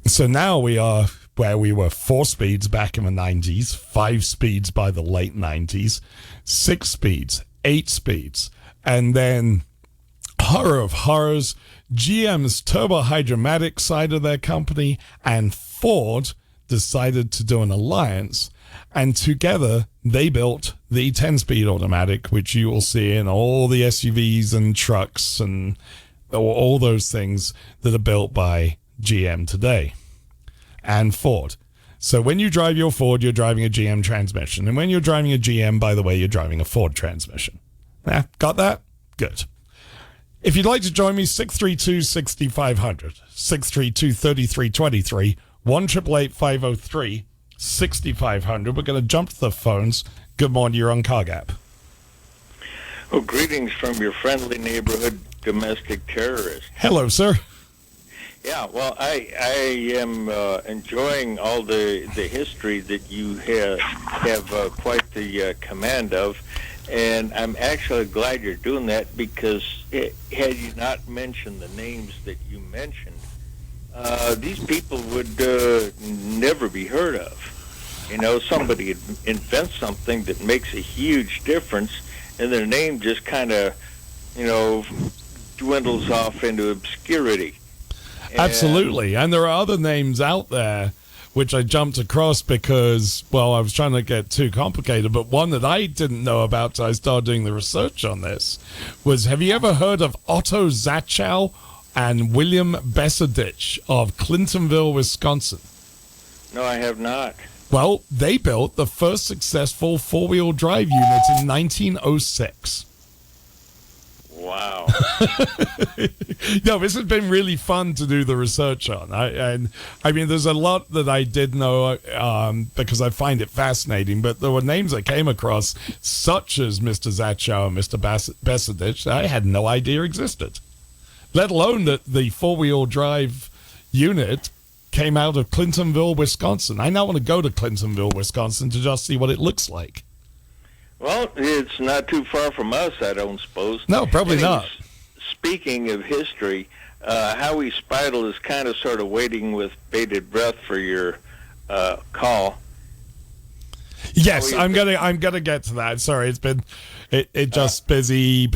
Speaker 14: So now we are where we were 4 speeds back in the 90s, 5 speeds by the late 90s, 6 speeds, 8 speeds, and then, horror of horrors, GM's turbo-hydromatic side of their company and Ford decided to do an alliance, and together they built the 10-speed automatic, which you will see in all the SUVs and trucks and all those things that are built by GM today and Ford. So when you drive your Ford, you're driving a GM transmission. And when you're driving a GM, by the way, you're driving a Ford transmission. Yeah, got that? Good. If you'd like to join me, 632-6500, 632-3323, 1-888-503-6500. We're going to jump to the phones. Good morning, you're on KGAB.
Speaker 6: Oh, greetings from your friendly neighborhood domestic terrorist.
Speaker 14: Hello, sir.
Speaker 6: Yeah, well, I am enjoying all the history that you have quite the command of, and I'm actually glad you're doing that, because had you not mentioned the names that you mentioned, these people would never be heard of. You know, somebody invents something that makes a huge difference, and their name just kind of, dwindles off into obscurity.
Speaker 14: Absolutely. And there are other names out there which I jumped across because, well, I was trying to get too complicated, but one that I didn't know about till I started doing the research on this was, have you ever heard of Otto Zachow and William Bessedich of Clintonville, Wisconsin?
Speaker 6: No, I have not.
Speaker 14: Well, they built the first successful four-wheel drive unit in 1906.
Speaker 6: Wow.
Speaker 14: No, this has been really fun to do the research on. I mean, there's a lot that I did know because I find it fascinating, but there were names I came across, such as Mr. Zachow and Mr. Bessedich, that I had no idea existed, let alone that the four-wheel drive unit came out of Clintonville, Wisconsin. I now want to go to Clintonville, Wisconsin to just see what it looks like.
Speaker 6: Well, it's not too far from us, I don't suppose.
Speaker 14: No, probably not.
Speaker 6: Speaking of history, Howie Speidel is kind of sort of waiting with bated breath for your call.
Speaker 14: Yes, I'm gonna get to that. Sorry, it's been it just busy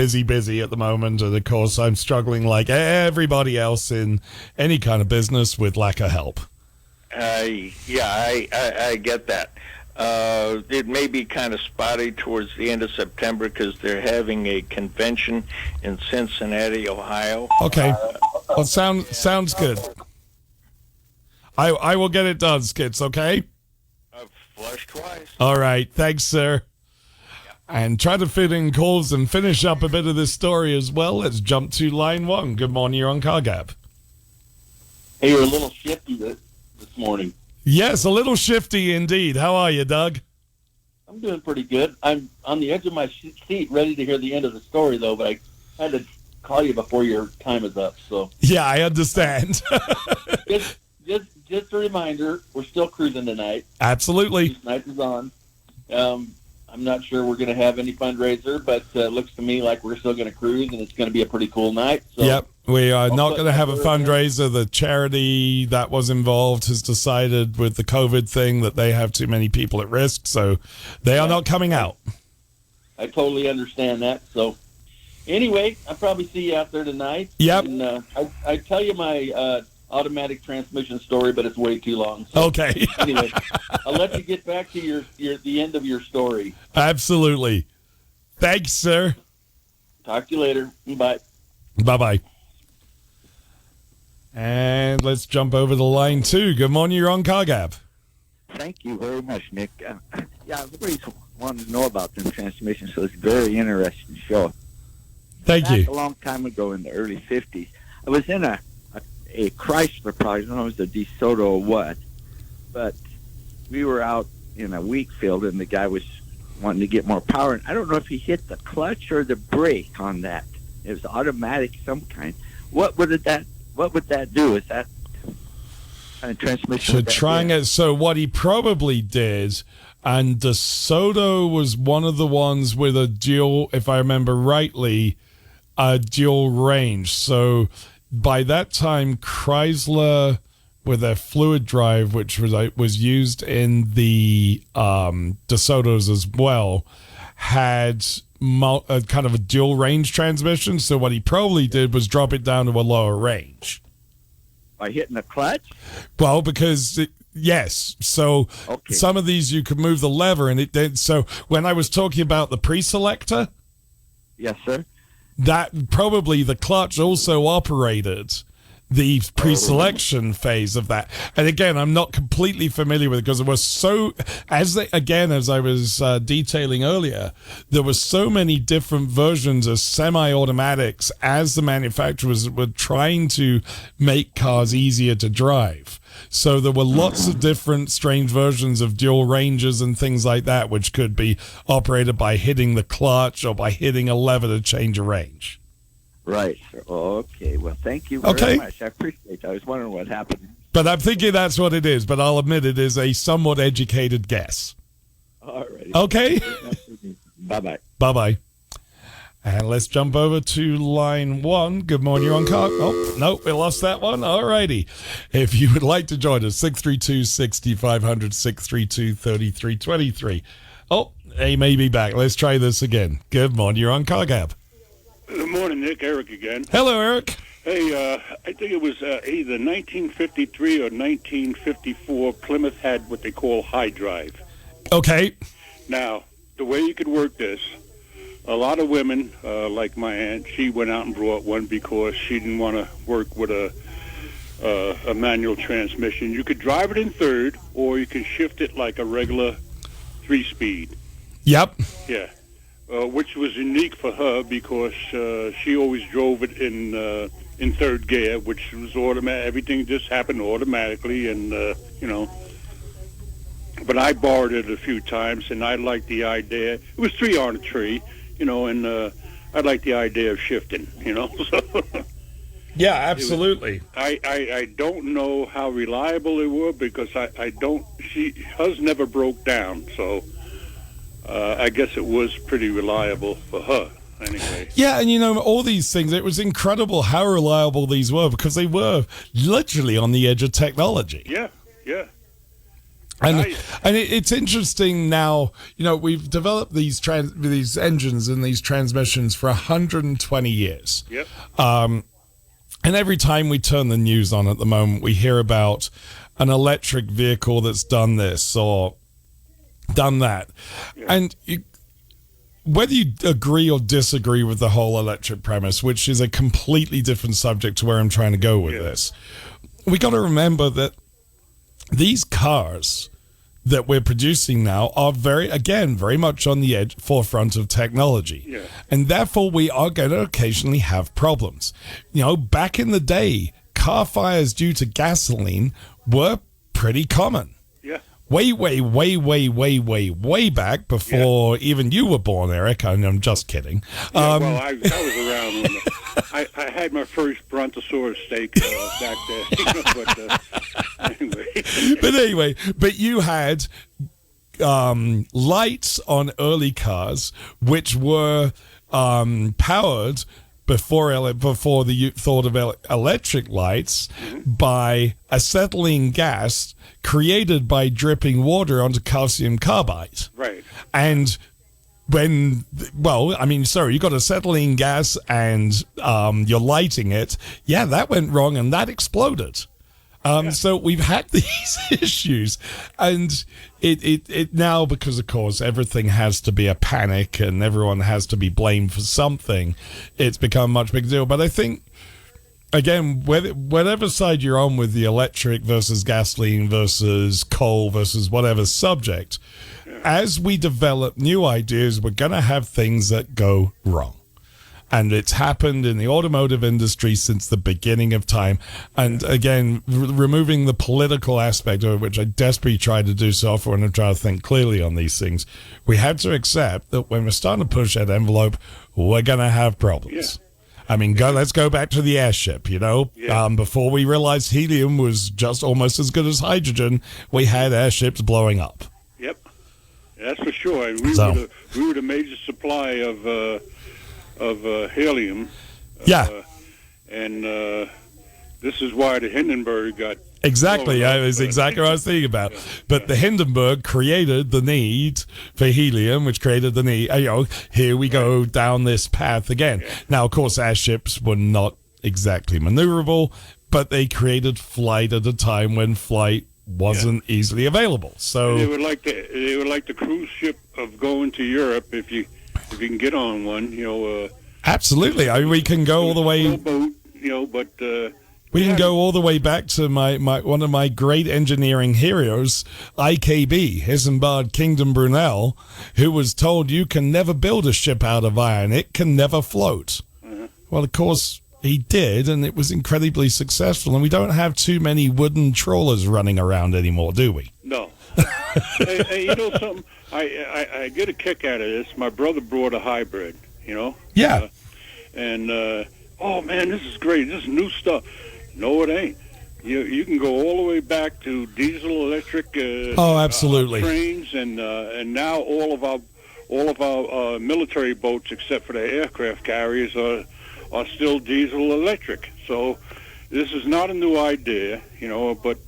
Speaker 14: at the moment, and of course I'm struggling like everybody else in any kind of business with lack of help.
Speaker 6: I get that. It may be kind of spotty towards the end of September because they're having a convention in Cincinnati, Ohio.
Speaker 14: Okay. Well, sounds good. I will get it done, Skits, okay?
Speaker 6: Flush twice.
Speaker 14: All right. Thanks, sir. And try to fit in calls and finish up a bit of this story as well. Let's jump to line one. Good morning. You're on KGAB.
Speaker 7: Hey, you're a little shifty this morning.
Speaker 14: Yes, a little shifty indeed. How are you, Doug?
Speaker 7: I'm doing pretty good. I'm on the edge of my seat, ready to hear the end of the story, though, but I had to call you before your time is up. So
Speaker 14: yeah, I understand.
Speaker 7: just a reminder, we're still cruising tonight.
Speaker 14: Absolutely.
Speaker 7: Night is on. I'm not sure we're going to have any fundraiser, but it looks to me like we're still going to cruise, and it's going to be a pretty cool night. So
Speaker 14: yep. We are not going to have a fundraiser. The charity that was involved has decided with the COVID thing that they have too many people at risk, so they are not coming out.
Speaker 7: I totally understand that. So anyway, I'll probably see you out there tonight.
Speaker 14: Yep.
Speaker 7: And I tell you my automatic transmission story, but it's way too long. So
Speaker 14: okay.
Speaker 7: Anyway, I'll let you get back to the end of your story.
Speaker 14: Absolutely. Thanks, sir.
Speaker 7: Talk to you later. Bye.
Speaker 14: Bye-bye. And let's jump over to line two. Good morning. You're on KGAB.
Speaker 19: Thank you very much, Nick. Yeah, I've always wanted to know about them transmissions, so it's very interesting show.
Speaker 14: Thank you.
Speaker 19: A long time ago in the early 50s, I was in a Chrysler project. I don't know if it was a DeSoto or what, but we were out in a wheat field, and the guy was wanting to get more power. And I don't know if he hit the clutch or the brake on that. It was automatic, some kind. What would that do? Is that kind of transmission?
Speaker 14: So what he probably did, and DeSoto was one of the ones with a dual, if I remember rightly, a dual range. So by that time, Chrysler, with their fluid drive, which was used in the DeSotos as well, had kind of a dual range transmission. So what he probably did was drop it down to a lower range.
Speaker 19: By hitting the clutch?
Speaker 14: Well, because yes. So some of these you could move the lever, and it did. So when I was talking about the pre-selector,
Speaker 19: yes, sir,
Speaker 14: that probably the clutch also operated the pre-selection phase of that. And again, I'm not completely familiar with it because it was so, as I was detailing earlier, there were so many different versions of semi-automatics as the manufacturers were trying to make cars easier to drive. So there were lots of different strange versions of dual ranges and things like that, which could be operated by hitting the clutch or by hitting a lever to change a range.
Speaker 19: Right. Okay. Well, thank you very much. I appreciate it. I was wondering what happened.
Speaker 14: But I'm thinking that's what it is, but I'll admit it is a somewhat educated guess.
Speaker 19: All right.
Speaker 14: Okay.
Speaker 19: Bye-bye.
Speaker 14: Bye-bye. And let's jump over to line one. Good morning, you're on car. Oh, no, we lost that one. All righty. If you would like to join us, 632-6500, 632-3323. Oh, he may be back. Let's try this again. Good morning, you're on KGAB.
Speaker 8: Good morning, Nick. Eric again.
Speaker 14: Hello, Eric.
Speaker 8: Hey, I think it was either 1953 or 1954. Plymouth had what they call high drive.
Speaker 14: Okay.
Speaker 8: Now, the way you could work this, a lot of women, like my aunt, she went out and brought one because she didn't want to work with a manual transmission. You could drive it in third, or you can shift it like a regular 3-speed.
Speaker 14: Yep.
Speaker 8: Yeah. Which was unique for her because she always drove it in third gear, which was automatic. Everything just happened automatically, and But I borrowed it a few times, and I liked the idea. It was 3 on a tree, and I liked the idea of shifting, So
Speaker 14: yeah, absolutely.
Speaker 8: I don't know how reliable they were because hers never broke down, so. I guess it was pretty reliable for her, anyway.
Speaker 14: Yeah, and all these things, it was incredible how reliable these were because they were literally on the edge of technology.
Speaker 8: Yeah.
Speaker 14: And it's interesting now, we've developed these engines and these transmissions for 120 years.
Speaker 8: Yep.
Speaker 14: And every time we turn the news on at the moment, we hear about an electric vehicle that's done this or done that. Yeah. And whether you agree or disagree with the whole electric premise, which is a completely different subject to where I'm trying to go with this, we got to remember that these cars that we're producing now are very much on the forefront of technology.
Speaker 8: Yeah.
Speaker 14: And therefore we are going to occasionally have problems. Back in the day, car fires due to gasoline were pretty common.
Speaker 8: Yeah.
Speaker 14: Way back before even you were born, Eric. I'm just kidding.
Speaker 8: Yeah, well, I was around when I had my first brontosaurus steak back there.
Speaker 14: But anyway, you had lights on early cars which were powered before the thought of electric lights by acetylene gas created by dripping water onto calcium carbide.
Speaker 8: Right.
Speaker 14: And you got acetylene gas and you're lighting it. Yeah, that went wrong and that exploded. So we've had these issues, and it now, because of course everything has to be a panic and everyone has to be blamed for something, it's become a much bigger deal. But I think, again, whatever side you're on with the electric versus gasoline versus coal versus whatever subject, as we develop new ideas, we're going to have things that go wrong. And it's happened in the automotive industry since the beginning of time. And again, removing the political aspect of it, which I desperately try to do so often when I'm trying to think clearly on these things, we have to accept that when we're starting to push that envelope, we're going to have problems. Yeah. I mean, let's go back to the airship, before we realized helium was just almost as good as hydrogen, we had airships blowing up.
Speaker 8: Yep. That's for sure. And we were the major supply of helium. And this is why the Hindenburg got...
Speaker 14: Exactly. That was exactly what I was thinking about. But the Hindenburg created the need for helium, which created the need... here we go down this path again. Yeah. Now, of course, airships were not exactly maneuverable, but they created flight at a time when flight wasn't easily available. So
Speaker 8: they were like the cruise ship of going to Europe if you can get on one,
Speaker 14: Absolutely. I mean, we can go all the way.
Speaker 8: Boat,
Speaker 14: we can go all the way back to my one of my great engineering heroes, IKB, Isambard Kingdom Brunel, who was told you can never build a ship out of iron; it can never float. Uh-huh. Well, of course, he did, and it was incredibly successful. And we don't have too many wooden trawlers running around anymore, do we?
Speaker 8: No. hey, something? I get a kick out of this. My brother brought a hybrid,
Speaker 14: Yeah.
Speaker 8: Oh, man, this is great. This is new stuff. No, it ain't. You can go all the way back to diesel, electric.
Speaker 14: Absolutely.
Speaker 8: Trains, and now all of our military boats, except for the aircraft carriers, are still diesel electric. So this is not a new idea, But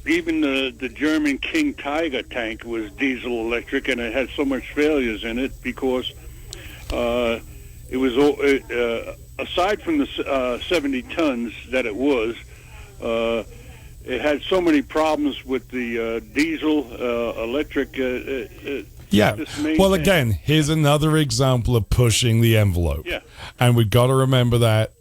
Speaker 8: even the German King Tiger tank was diesel electric, and it had so much failures in it because it was aside from the 70 tons that it was, it had so many problems with the diesel, electric.
Speaker 14: Yeah. Well, again, here's another example of pushing the envelope.
Speaker 8: Yeah.
Speaker 14: And we've got to remember that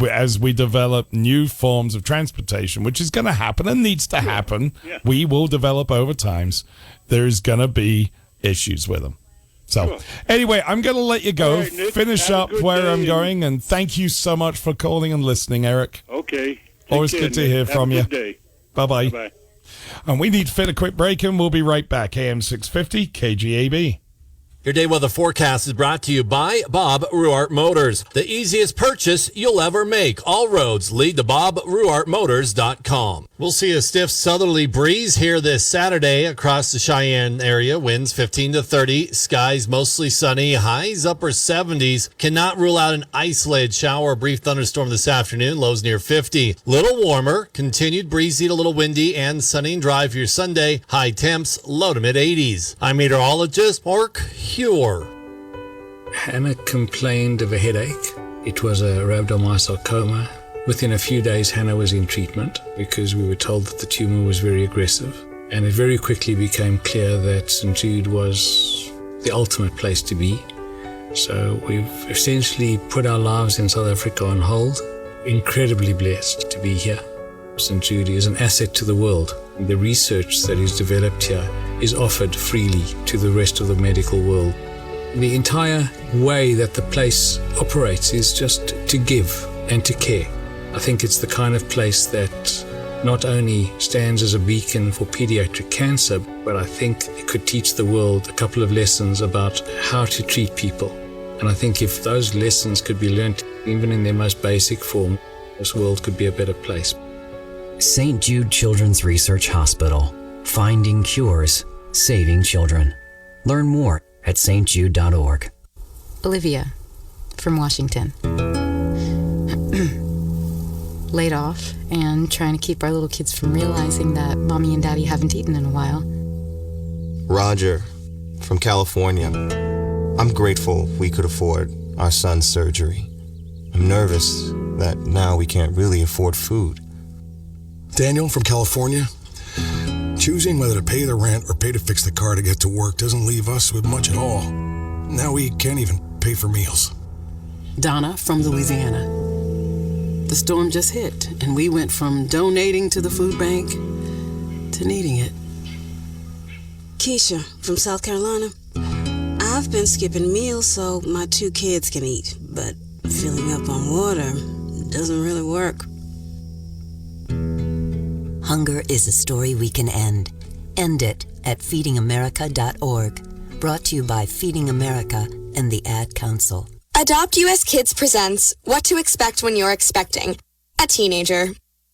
Speaker 14: as we develop new forms of transportation, which is going to happen and needs to happen, we will develop over times. There's going to be issues with them. So, anyway, I'm going to let you go.
Speaker 8: Right, Nick,
Speaker 14: finish up where I'm going, and thank you so much for calling and listening, Eric.
Speaker 8: Okay.
Speaker 14: Always good to hear from you.
Speaker 8: Have a good day.
Speaker 14: Bye-bye.
Speaker 8: Bye-bye.
Speaker 14: And we need to fit a quick break, and we'll be right back. AM 650, KGAB.
Speaker 4: Your day weather forecast is brought to you by Bob Ruart Motors. The easiest purchase you'll ever make. All roads lead to BobRuartMotors.com. We'll see a stiff southerly breeze here this Saturday across the Cheyenne area. Winds 15 to 30. Skies mostly sunny. Highs upper 70s. Cannot rule out an isolated shower or brief thunderstorm this afternoon. Lows near 50. Little warmer. Continued breezy to a little windy and sunny and dry for your Sunday. High temps low to mid 80s. I'm meteorologist Mark Cure.
Speaker 10: Hannah complained of a headache. It was a rhabdomyosarcoma. Within a few days, Hannah was in treatment because we were told that the tumor was very aggressive. And it very quickly became clear that St. Jude was the ultimate place to be. So we've essentially put our lives in South Africa on hold. Incredibly blessed to be here. St. Jude is an asset to the world. The research that is developed here is offered freely to the rest of the medical world. The entire way that the place operates is just to give and to care. I think it's the kind of place that not only stands as a beacon for pediatric cancer, but I think it could teach the world a couple of lessons about how to treat people. And I think if those lessons could be learned, even in their most basic form, this world could be a better place.
Speaker 11: St. Jude Children's Research Hospital. Finding cures, saving children. Learn more at stjude.org.
Speaker 20: Olivia from Washington. Laid off and trying to keep our little kids from realizing that mommy and daddy haven't eaten in a while.
Speaker 21: Roger from California. I'm grateful we could afford our son's surgery. I'm nervous that now we can't really afford food.
Speaker 24: Daniel from California. Choosing whether to pay the rent or pay to fix the car to get to work doesn't leave us with much at all. Now we can't even pay for meals.
Speaker 25: Donna from Louisiana. The storm just hit, and we went from donating to the food bank to needing it.
Speaker 26: Keisha from South Carolina. I've been skipping meals so my 2 kids can eat, but filling up on water doesn't really work.
Speaker 27: Hunger is a story we can end. End it at feedingamerica.org. Brought to you by Feeding America and the Ad Council.
Speaker 28: Adopt US Kids presents What to Expect When You're Expecting a Teenager.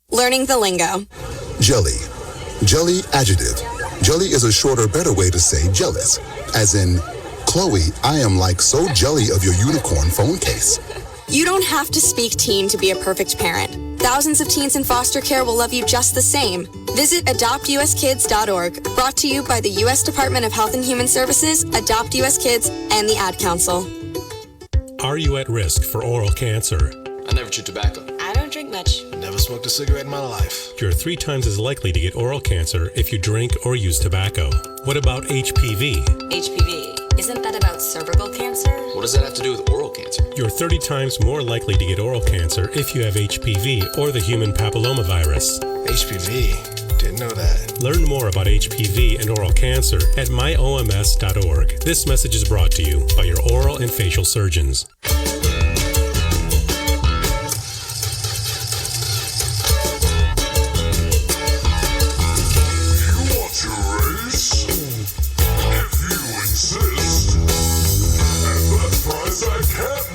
Speaker 28: Learning the lingo.
Speaker 17: Jelly. Jelly adjective. Jelly is a shorter, better way to say jealous. As in, Chloe, I am like so jelly of your unicorn phone case.
Speaker 28: You don't have to speak teen to be a perfect parent. Thousands of teens in foster care will love you just the same. Visit adoptuskids.org. Brought to you by the U.S. Department of Health and Human Services, Adopt US Kids, and the Ad Council.
Speaker 29: Are you at risk for oral cancer?
Speaker 31: I never chew tobacco.
Speaker 28: I don't drink much.
Speaker 24: Never smoked a cigarette in my life.
Speaker 29: You're 3 times as likely to get oral cancer if you drink or use tobacco. What about HPV?
Speaker 28: HPV. Isn't that about cervical cancer?
Speaker 31: What does that have to do with oral cancer?
Speaker 29: You're 30 times more likely to get oral cancer if you have HPV or the human papillomavirus.
Speaker 24: HPV? Didn't know that.
Speaker 29: Learn more about HPV and oral cancer at myoms.org. This message is brought to you by your oral and facial surgeons.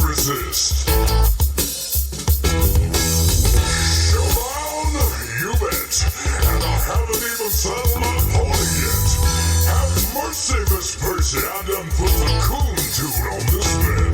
Speaker 23: Resist. Showdown, you bet. And I haven't even saddled my pony yet. Have mercy, Miss Percy, I done put the coon tune on this bed.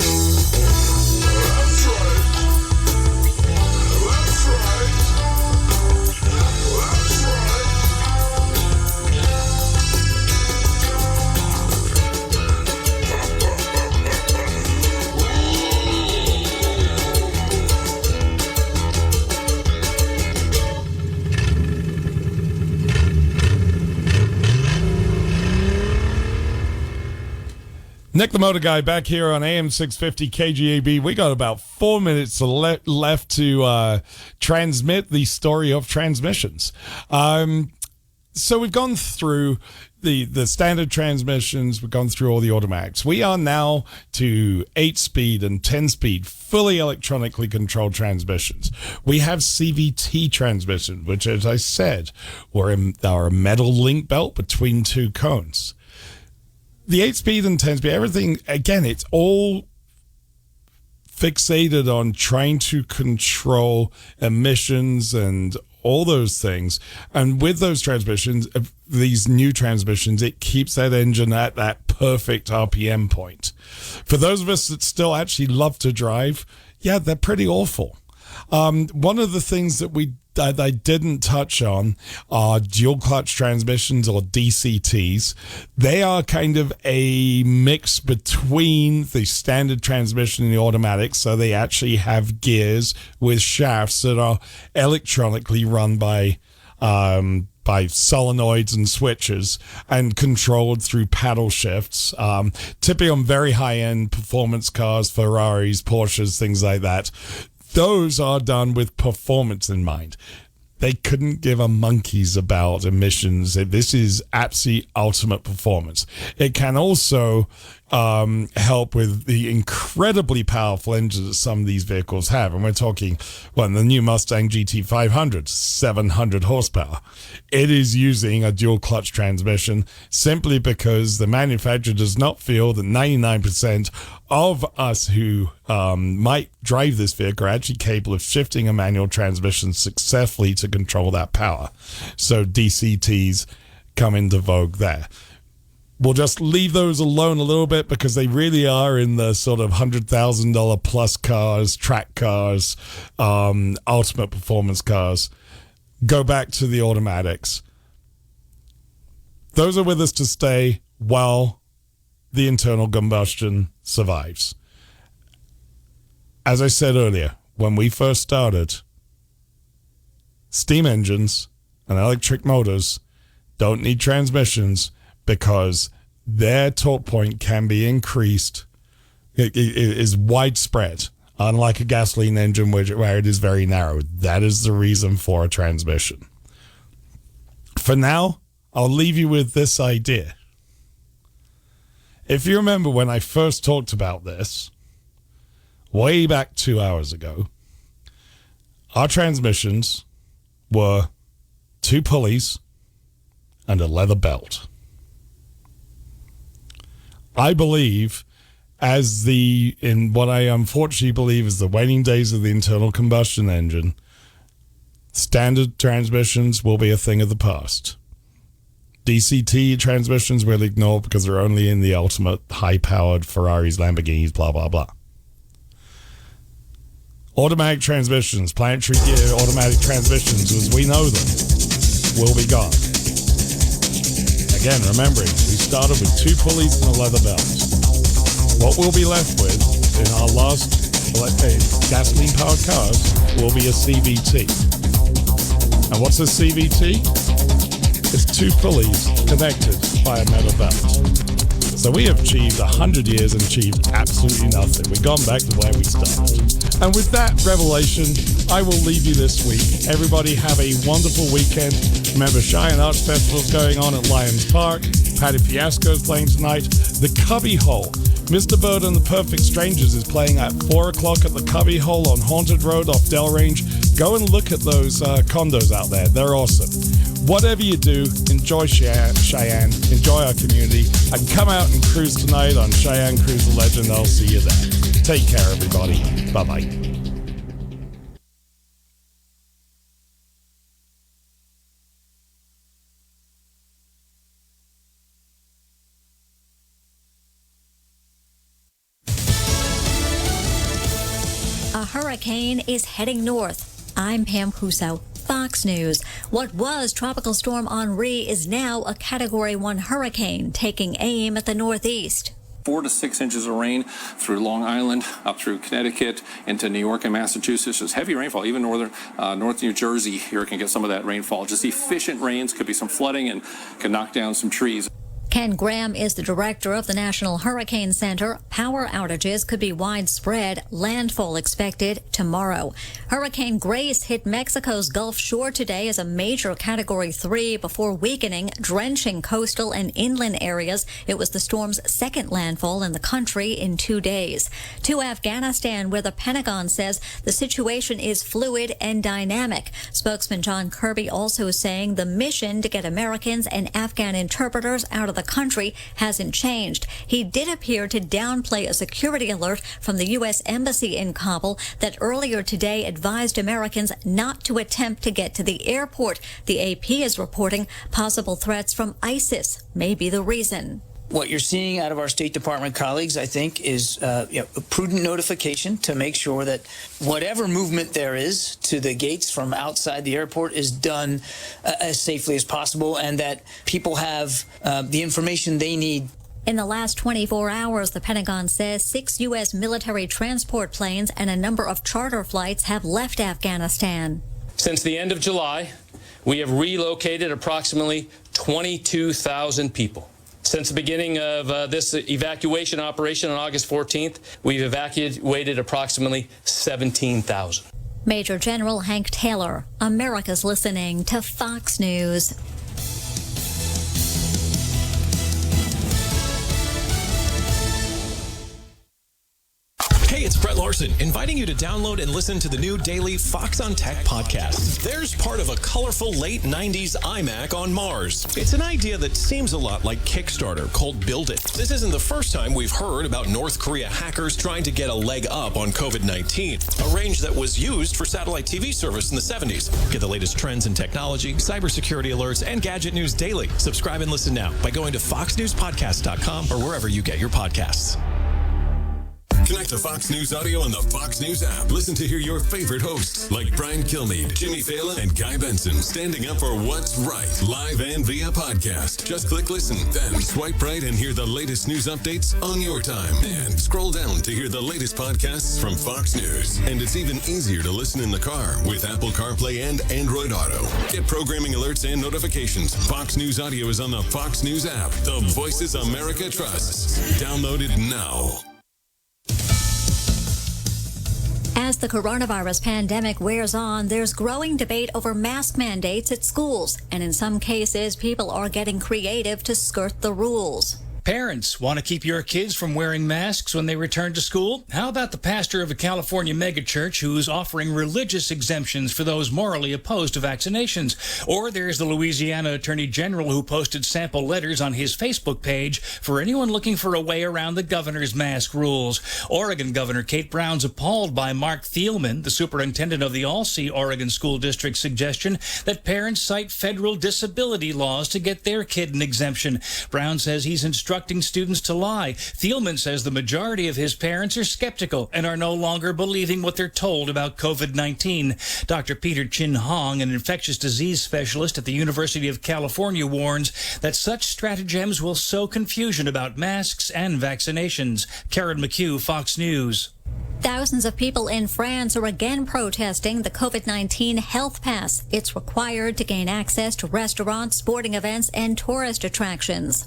Speaker 14: Nick the Motor Guy back here on AM 650 KGAB. We got about 4 minutes left to transmit the story of transmissions. So we've gone through the standard transmissions. We've gone through all the automatics. We are now to 8-speed and 10-speed, fully electronically controlled transmissions. We have CVT transmissions, which, as I said, are a metal link belt between two cones. The 8-speed and 10-speed, everything, again, it's all fixated on trying to control emissions and all those things. And with those transmissions, these new transmissions, it keeps that engine at that perfect RPM point. For those of us that still actually love to drive, yeah, they're pretty awful. One of the things that I didn't touch on are dual clutch transmissions, or DCTs. They are kind of a mix between the standard transmission and the automatic, so they actually have gears with shafts that are electronically run by solenoids and switches and controlled through paddle shifts. Typically on very high-end performance cars, Ferraris, Porsches, things like that. Those are done with performance in mind. They couldn't give a monkeys about emissions. This is absolute ultimate performance. It can also help with the incredibly powerful engines that some of these vehicles have. And we're talking, well, the new Mustang GT500, 700 horsepower. It is using a dual clutch transmission simply because the manufacturer does not feel that 99% of us who might drive this vehicle are actually capable of shifting a manual transmission successfully to control that power. So DCTs come into vogue there. We'll just leave those alone a little bit because they really are in the sort of $100,000 plus cars, track cars, ultimate performance cars. Go back to the automatics. Those are with us to stay while the internal combustion survives. As I said earlier, when we first started, steam engines and electric motors don't need transmissions because their torque point can be increased. It is widespread, unlike a gasoline engine where it is very narrow. That is the reason for a transmission. For now, I'll leave you with this idea. If you remember when I first talked about this, way back 2 hours ago, our transmissions were 2 pulleys and a leather belt. I believe, in what I unfortunately believe is the waning days of the internal combustion engine, standard transmissions will be a thing of the past. DCT transmissions we'll ignore because they're only in the ultimate high-powered Ferraris, Lamborghinis, blah, blah, blah. Automatic transmissions, planetary gear automatic transmissions as we know them, will be gone. Again, remembering, we started with 2 pulleys and a leather belt. What we'll be left with in our last gasoline-powered cars will be a CVT. And what's a CVT? It's 2 pulleys connected by a metal belt. So we have achieved 100 years and achieved absolutely nothing. We've gone back to where we started. And with that revelation, I will leave you this week. Everybody have a wonderful weekend. Remember, Cheyenne Arts Festival is going on at Lions Park. Patty Fiasco is playing tonight. The Cubby Hole. Mr. Bird and the Perfect Strangers is playing at 4 o'clock at the Cubby Hole on Haunted Road off Delrange. Go and look at those condos out there. They're awesome. Whatever you do, enjoy Cheyenne, enjoy our community, and come out and cruise tonight on Cheyenne Cruise the Legend. I'll see you there. Take care, everybody. Bye-bye.
Speaker 1: A hurricane is heading north. I'm Pam Huso. Fox News. What was Tropical Storm Henri is now a Category 1 hurricane taking aim at the northeast.
Speaker 2: 4 to 6 inches of rain through Long Island, up through Connecticut, into New York and Massachusetts. There's heavy rainfall. Even North New Jersey here can get some of that rainfall. Just efficient rains, could be some flooding and can knock down some trees.
Speaker 1: Ken Graham is the director of the National Hurricane Center. Power outages could be widespread. Landfall expected tomorrow. Hurricane Grace hit Mexico's Gulf Shore today as a major Category 3 before weakening, drenching coastal and inland areas. It was the storm's second landfall in the country in 2 days. To Afghanistan, where the Pentagon says the situation is fluid and dynamic. Spokesman John Kirby also saying the mission to get Americans and Afghan interpreters out of the country hasn't changed. He did appear to downplay a security alert from the U.S. Embassy in Kabul that earlier today advised Americans not to attempt to get to the airport. The AP is reporting possible threats from ISIS may be the reason.
Speaker 3: What you're seeing out of our State Department colleagues, I think, is a prudent notification to make sure that whatever movement there is to the gates from outside the airport is done as safely as possible, and that people have the information they need.
Speaker 1: In the last 24 hours, the Pentagon says 6 U.S. military transport planes and a number of charter flights have left Afghanistan.
Speaker 5: Since the end of July, we have relocated approximately 22,000 people. Since the beginning of this evacuation operation on August 14th, we've evacuated approximately 17,000.
Speaker 1: Major General Hank Taylor, America's listening to Fox News.
Speaker 6: Hey, it's Brett Larson, inviting you to download and listen to the new daily Fox on Tech podcast. There's part of a colorful late 90s iMac on Mars. It's an idea that seems a lot like Kickstarter, called Build It. This isn't the first time we've heard about North Korea hackers trying to get a leg up on COVID-19, a range that was used for satellite TV service in the 70s. Get the latest trends in technology, cybersecurity alerts, and gadget news daily. Subscribe and listen now by going to foxnewspodcast.com or wherever you get your podcasts.
Speaker 9: Connect to Fox News Audio on the Fox News app. Listen to hear your favorite hosts like Brian Kilmeade, Jimmy Fallon, and Guy Benson standing up for what's right, live and via podcast. Just click listen, then swipe right and hear the latest news updates on your time. And scroll down to hear the latest podcasts from Fox News. And it's even easier to listen in the car with Apple CarPlay and Android Auto. Get programming alerts and notifications. Fox News Audio is on the Fox News app. The voices America trusts. Download it now.
Speaker 1: As the coronavirus pandemic wears on, there's growing debate over mask mandates at schools, and in some cases, people are getting creative to skirt the rules.
Speaker 12: Parents want to keep your kids from wearing masks when they return to school? How about the pastor of a California megachurch who's offering religious exemptions for those morally opposed to vaccinations? Or there's the Louisiana Attorney General who posted sample letters on his Facebook page for anyone looking for a way around the governor's mask rules. Oregon Governor Kate Brown's appalled by Mark Thielman, the superintendent of the Alsea Oregon School District's suggestion that parents cite federal disability laws to get their kid an exemption. Brown says he's instructing students to lie. Thielman says the majority of his parents are skeptical and are no longer believing what they're told about COVID-19. Dr. Peter Chin Hong, an infectious disease specialist at the University of California, warns that such stratagems will sow confusion about masks and vaccinations. Karen McHugh, Fox News.
Speaker 1: Thousands of people in France are again protesting the COVID-19 health pass. It's required to gain access to restaurants, sporting events, and tourist attractions.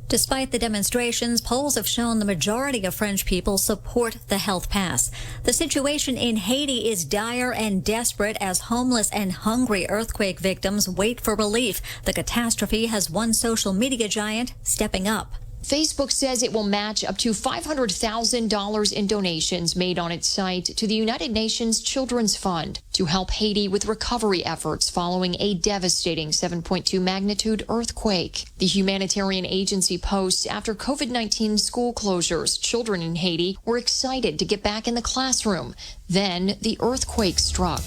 Speaker 1: Despite the demonstrations, polls have shown the majority of French people support the health pass. The situation in Haiti is dire and desperate as homeless and hungry earthquake victims wait for relief. The catastrophe has one social media giant stepping up.
Speaker 13: Facebook says it will match up to $500,000 in donations made on its site to the United Nations Children's Fund to help Haiti with recovery efforts following a devastating 7.2 magnitude earthquake. The humanitarian agency posts after COVID-19 school closures, children in Haiti were excited to get back in the classroom. Then the earthquake struck.